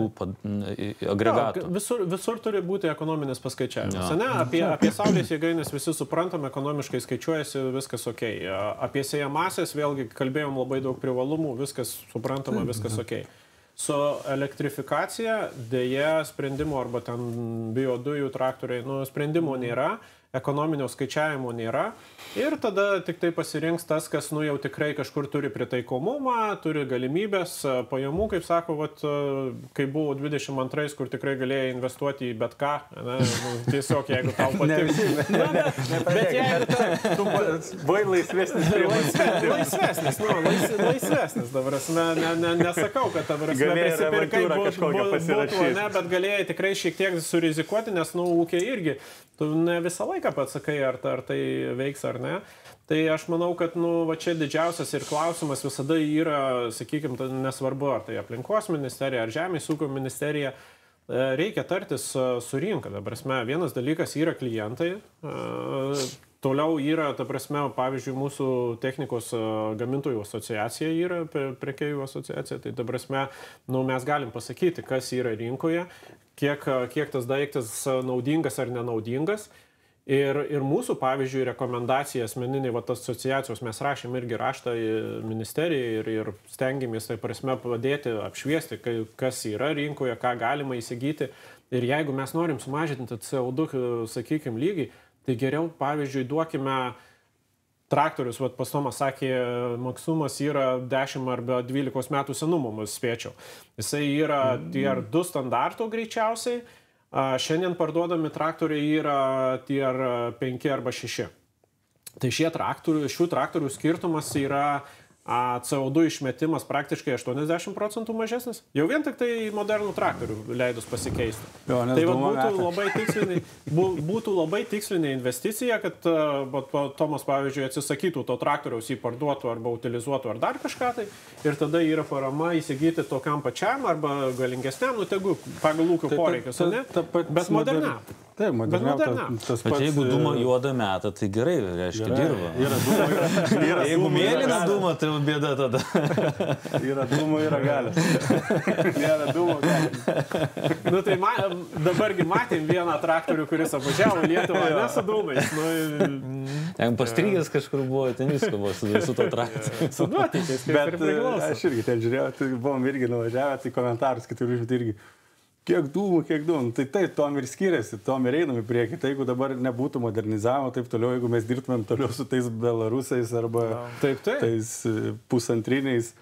agregatų. Visur turi būti ekonominis paskaičiavimas. Ne? Apie saulės jėgainės visi suprantam, ekonomiškai skaičiuojasi, viskas ok. Apie siejamąsias vėlgi kalbėjom labai daug privalumų, viskas suprantama, viskas ok. Su elektrifikacija dėja sprendimo arba ten biodujų traktoriai, sprendimo nėra, ekonominio skaičiavimo nėra ir tada tik tai pasirinks tas, kas jau tikrai kažkur turi pritaikomumą, turi galimybės, pajamų, kaip sako, kai buvo 22, kur tikrai galėjai investuoti į bet ką, tiesiog jeigu tau patinka. Bet jeigu tu buvai laisvesnis, laisvesnis, dabar nesakau, kad dabar prisipirkai būtų, bet galėjai tikrai šiek tiek surizikuoti, nes ūkiai irgi tu ne visą laiką pats sakai, ar tai veiks ar ne. Tai aš manau, kad čia didžiausias ir klausimas visada yra, sakykime, nesvarbu, ar tai aplinkos ministerija, ar žemės ūkio ministerija, reikia tartis su rinka. Vienas dalykas yra klientai, toliau yra, pavyzdžiui, mūsų technikos gamintojų asociacija yra, prekeivių asociacija, tai mes galim pasakyti, kas yra rinkoje, kiek tas daiktas naudingas ar nenaudingas. Ir mūsų, pavyzdžiui, rekomendacija asmeninė, asociacijos, mes rašėm irgi raštą į ministeriją ir stengiamės, padėti apšviesti, kas yra rinkoje, ką galima įsigyti. Ir jeigu mes norim sumažinti CO2, sakykime, lygį, tai geriau, pavyzdžiui, duokime traktorius, pas Tomas sakė, maksumas yra 10 arba 12 metų senumo, spėčiau. Jisai yra tier 2 standarto greičiausiai, šiandien parduodami traktoriai yra tier 5 arba 6. Tai šių traktorių skirtumas yra CO2 išmetimas praktiškai 80% mažesnis. Jau vien tik tai modernų traktorių leidus pasikeisti. Tai būtų labai tikslinė investicija, kad Tomas, pavyzdžiui, atsisakytų to traktoriaus, jį parduotų arba utilizuotų ar dar kažką tai. Ir tada yra parama įsigyti tokiam pačiam arba galingesniam, tegu pagal ūkio poreikius, ne? Bet moderniam. Taip, moderniam. Bet jeigu dūma juodą metą, tai gerai, reiškia, dirba. Jeigu mėlyna dūma, tai bėda tada. Yra dūmų, yra galia. Nėra dūmų, galia. Tai dabargi matėm vieną traktorių, kuris apvažiavo Lietuvą, ne su dūmais. Jeigu pastrygęs kažkur buvo, ten visko buvo su to traktoriu. Su duotyčiais, kaip ir priklauso. Aš irgi ten žiūrėjau, tai buvom irgi nuvažiavę, tai komentarus kitur užimti irgi. Kiek dūmų. Tai tom ir skiriasi, tom ir einam į priekį. Tai jeigu dabar nebūtų modernizavimo, taip toliau, jeigu mes dirbtumėm toliau su tais belarusais arba tais pusantriniais,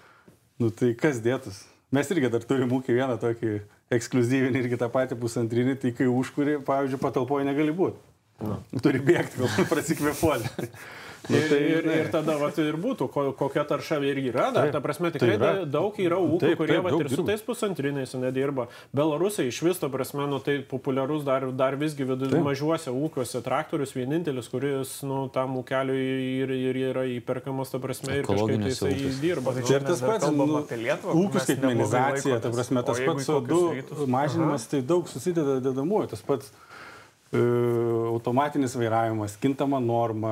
tai kas dėtus? Mes irgi dar turim ūkį vieną tokį ekskluzyvinį irgi tą patį pusantrinį, tai kai užkuri, pavyzdžiui, patalpoje negali būti. Turi bėgti, gal prasikvėpuoti. Ir tada ir būtų, kokia tarša ir yra. Ta prasme, tikrai daug yra ūkių, kurie ir su tais pusantriniais nedirba. Belarusai iš vis, ta prasme, tai populiarus dar visgi mažuose ūkiuose traktorius vienintelis, kuris tam ūkeliui ir yra įperkamas, ta prasme, ir kažkaip jisai dirba. Ir tas pats, ūkių skaitmenizacija, ta prasme, tas pats CO2 mažinimas, tai daug susideda dedamųjų, tas pats automatinis vairavimas, kintama norma,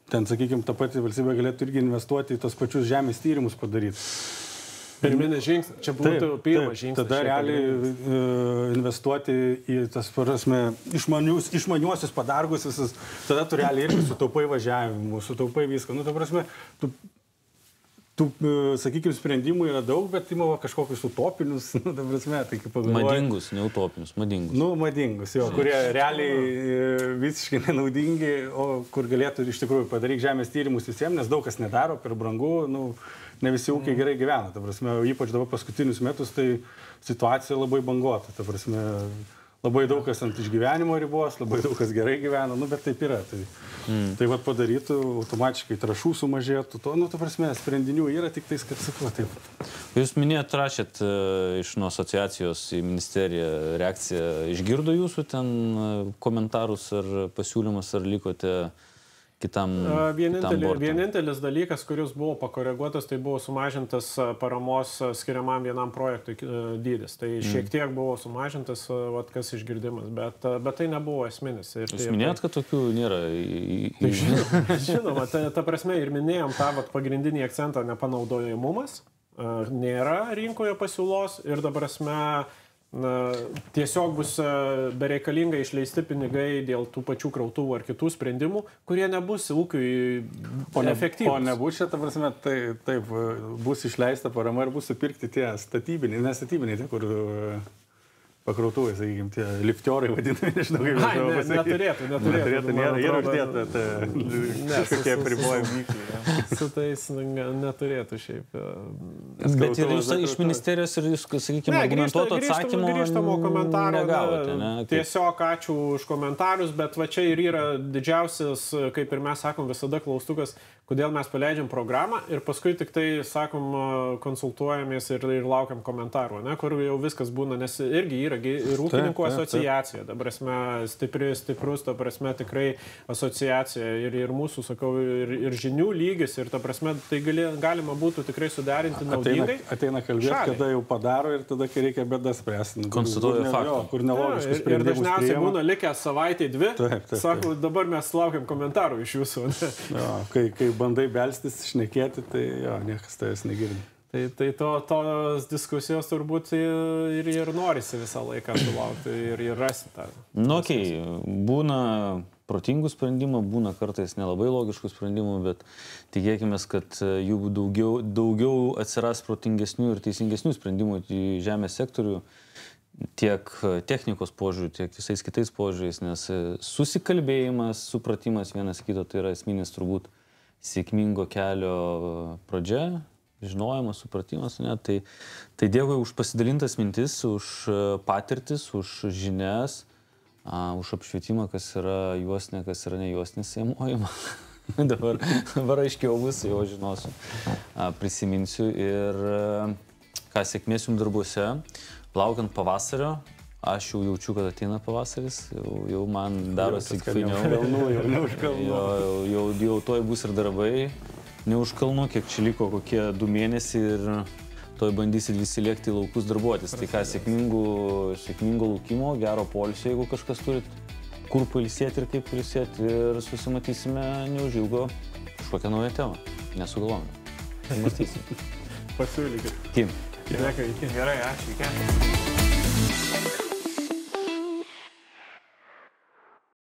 ten, sakykime, ta pati valstybė galėtų irgi investuoti į tos pačius žemės tyrimus padaryti. Pirminis žingsnis, čia būtų pirmas žingsnis. Tada realiai investuoti į tas, prasme, išmaniuosius padargus visus, tada tu realiai irgi sutaupai važiavimų, sutaupai viską. Nu, ta prasme, tų, sakykime, sprendimų yra daug, bet įmavo kažkokius utopinius, ta prasme, tai kaip pagalvoju. Madingus, ne utopinius, madingus. Nu, madingus, jo, kurie realiai visiškai nenaudingi, o kur galėtų iš tikrųjų padaryti žemės tyrimus visiems, nes daug kas nedaro, per brangu, ne visi ūkiai gerai gyvena, ta prasme, ypač dabar paskutinius metus, tai situacija labai bangota, ta prasme, labai daug kas ant išgyvenimo ribos, labai daug kas gerai gyvena, bet taip yra. Tai vat padarytų, automatiškai trašų sumažėtų, ta prasme, sprendinių yra, tik tais, kad sakau, taip. Jūs minėjot, rašėt iš nuo asociacijos į ministeriją reakciją, išgirdo jūsų ten komentarus ar pasiūlymus, ar likote kitam vienintelis dalykas, kuris buvo pakoreguotas, tai buvo sumažintas paramos skiriamam vienam projektui dydis. Tai šiek tiek buvo sumažintas, kas išgirdimas, bet tai nebuvo esminis. Jūs minėjot, kad tokių nėra? Žinoma, ta prasme ir minėjom tą pagrindinį akcentą nepanaudojimumas, nėra rinkoje pasiūlos ir ta prasme tiesiog bus bereikalingai išleisti pinigai dėl tų pačių krautuvų ar kitų sprendimų, kurie nebus ūkiui efektyvūs. O nebus čia, ta prasme, taip, bus išleista parama ir bus supirkti tie statybiniai, nestatybiniai, tie, kur pakrautuvai, sakykime, tie liftiorai vadinami, nežinau, kaip neturėtų. Yra uždėta kažkokie apribojimai. Su tais neturėtų šiaip. Bet ir jūs iš ministerijos ir jūs, sakykime, argumentuoto atsakymo grįžtamo komentaro negavote, ne? Tiesiog ačiū už komentarus, bet va čia ir yra didžiausias, kaip ir mes sakom, visada klaustukas, kodėl mes paleidžiam programą ir paskui tik tai, sakom, konsultuojamės ir laukiam komentarų, ne? Kur jau viskas būna, nes irgi yra ir ūkininkų asociacija, ta prasme, stiprus, ta prasme, tikrai asociacija ir mūsų, sakau, ir žinių lygis, ir ta prasme, tai galima būtų tikrai suderinti naudingai. Ateina kalbėti, kada jau padaro ir tada, kai reikia bėdas spręsti. Konstatuoja faktą. Kur nelogiškus sprendimus. Ir dažniausiai būna likę savaitę, dvi. Sako, dabar mes laukiam komentarų iš jūsų. Kai bandai belstis, šnekėti, tai niekas tavęs negirdi. Tai tos diskusijos turbūt ir norisi visą laiką sulaukti ir rasti tą. Būna protingų sprendimų, būna kartais nelabai logiškų sprendimų, bet tikėkime, kad jų daugiau atsiras protingesnių ir teisingesnių sprendimų į žemės sektorių, tiek technikos požiūrių, tiek visais kitais požiūriais, nes susikalbėjimas, supratimas vienas kito, tai yra esminis turbūt sėkmingo kelio pradžia. Žinojimas, supratimas, ne? Tai dėkui už pasidalintas mintis, už patirtis, už žinias, už apšvietimą, kas yra juostinė, kas yra ne juostinė sėmojama. Dabar aiškiau bus, jau žinosiu, prisiminsiu ir ką sėkmės jums darbuose, laukiant pavasario, aš jau jaučiu, kad ateina pavasaris, jau man darosi fainiau. Jau toj bus ir darbai. Ne už kalnų, kiek čia liko, kokie 2 mėnesiai ir toj bandysit visi lėkti į laukus darbuotis. Tai ką, sėkmingo laukimo, gero poilsio, jeigu kažkas turit, kur pailsėti ir kaip pailsėti. Ir susimatysime neužilgo kažkokią naują temą. Nesugalvojame. Matysim. Pasiūlykit. Kim. Gerai, ačiū.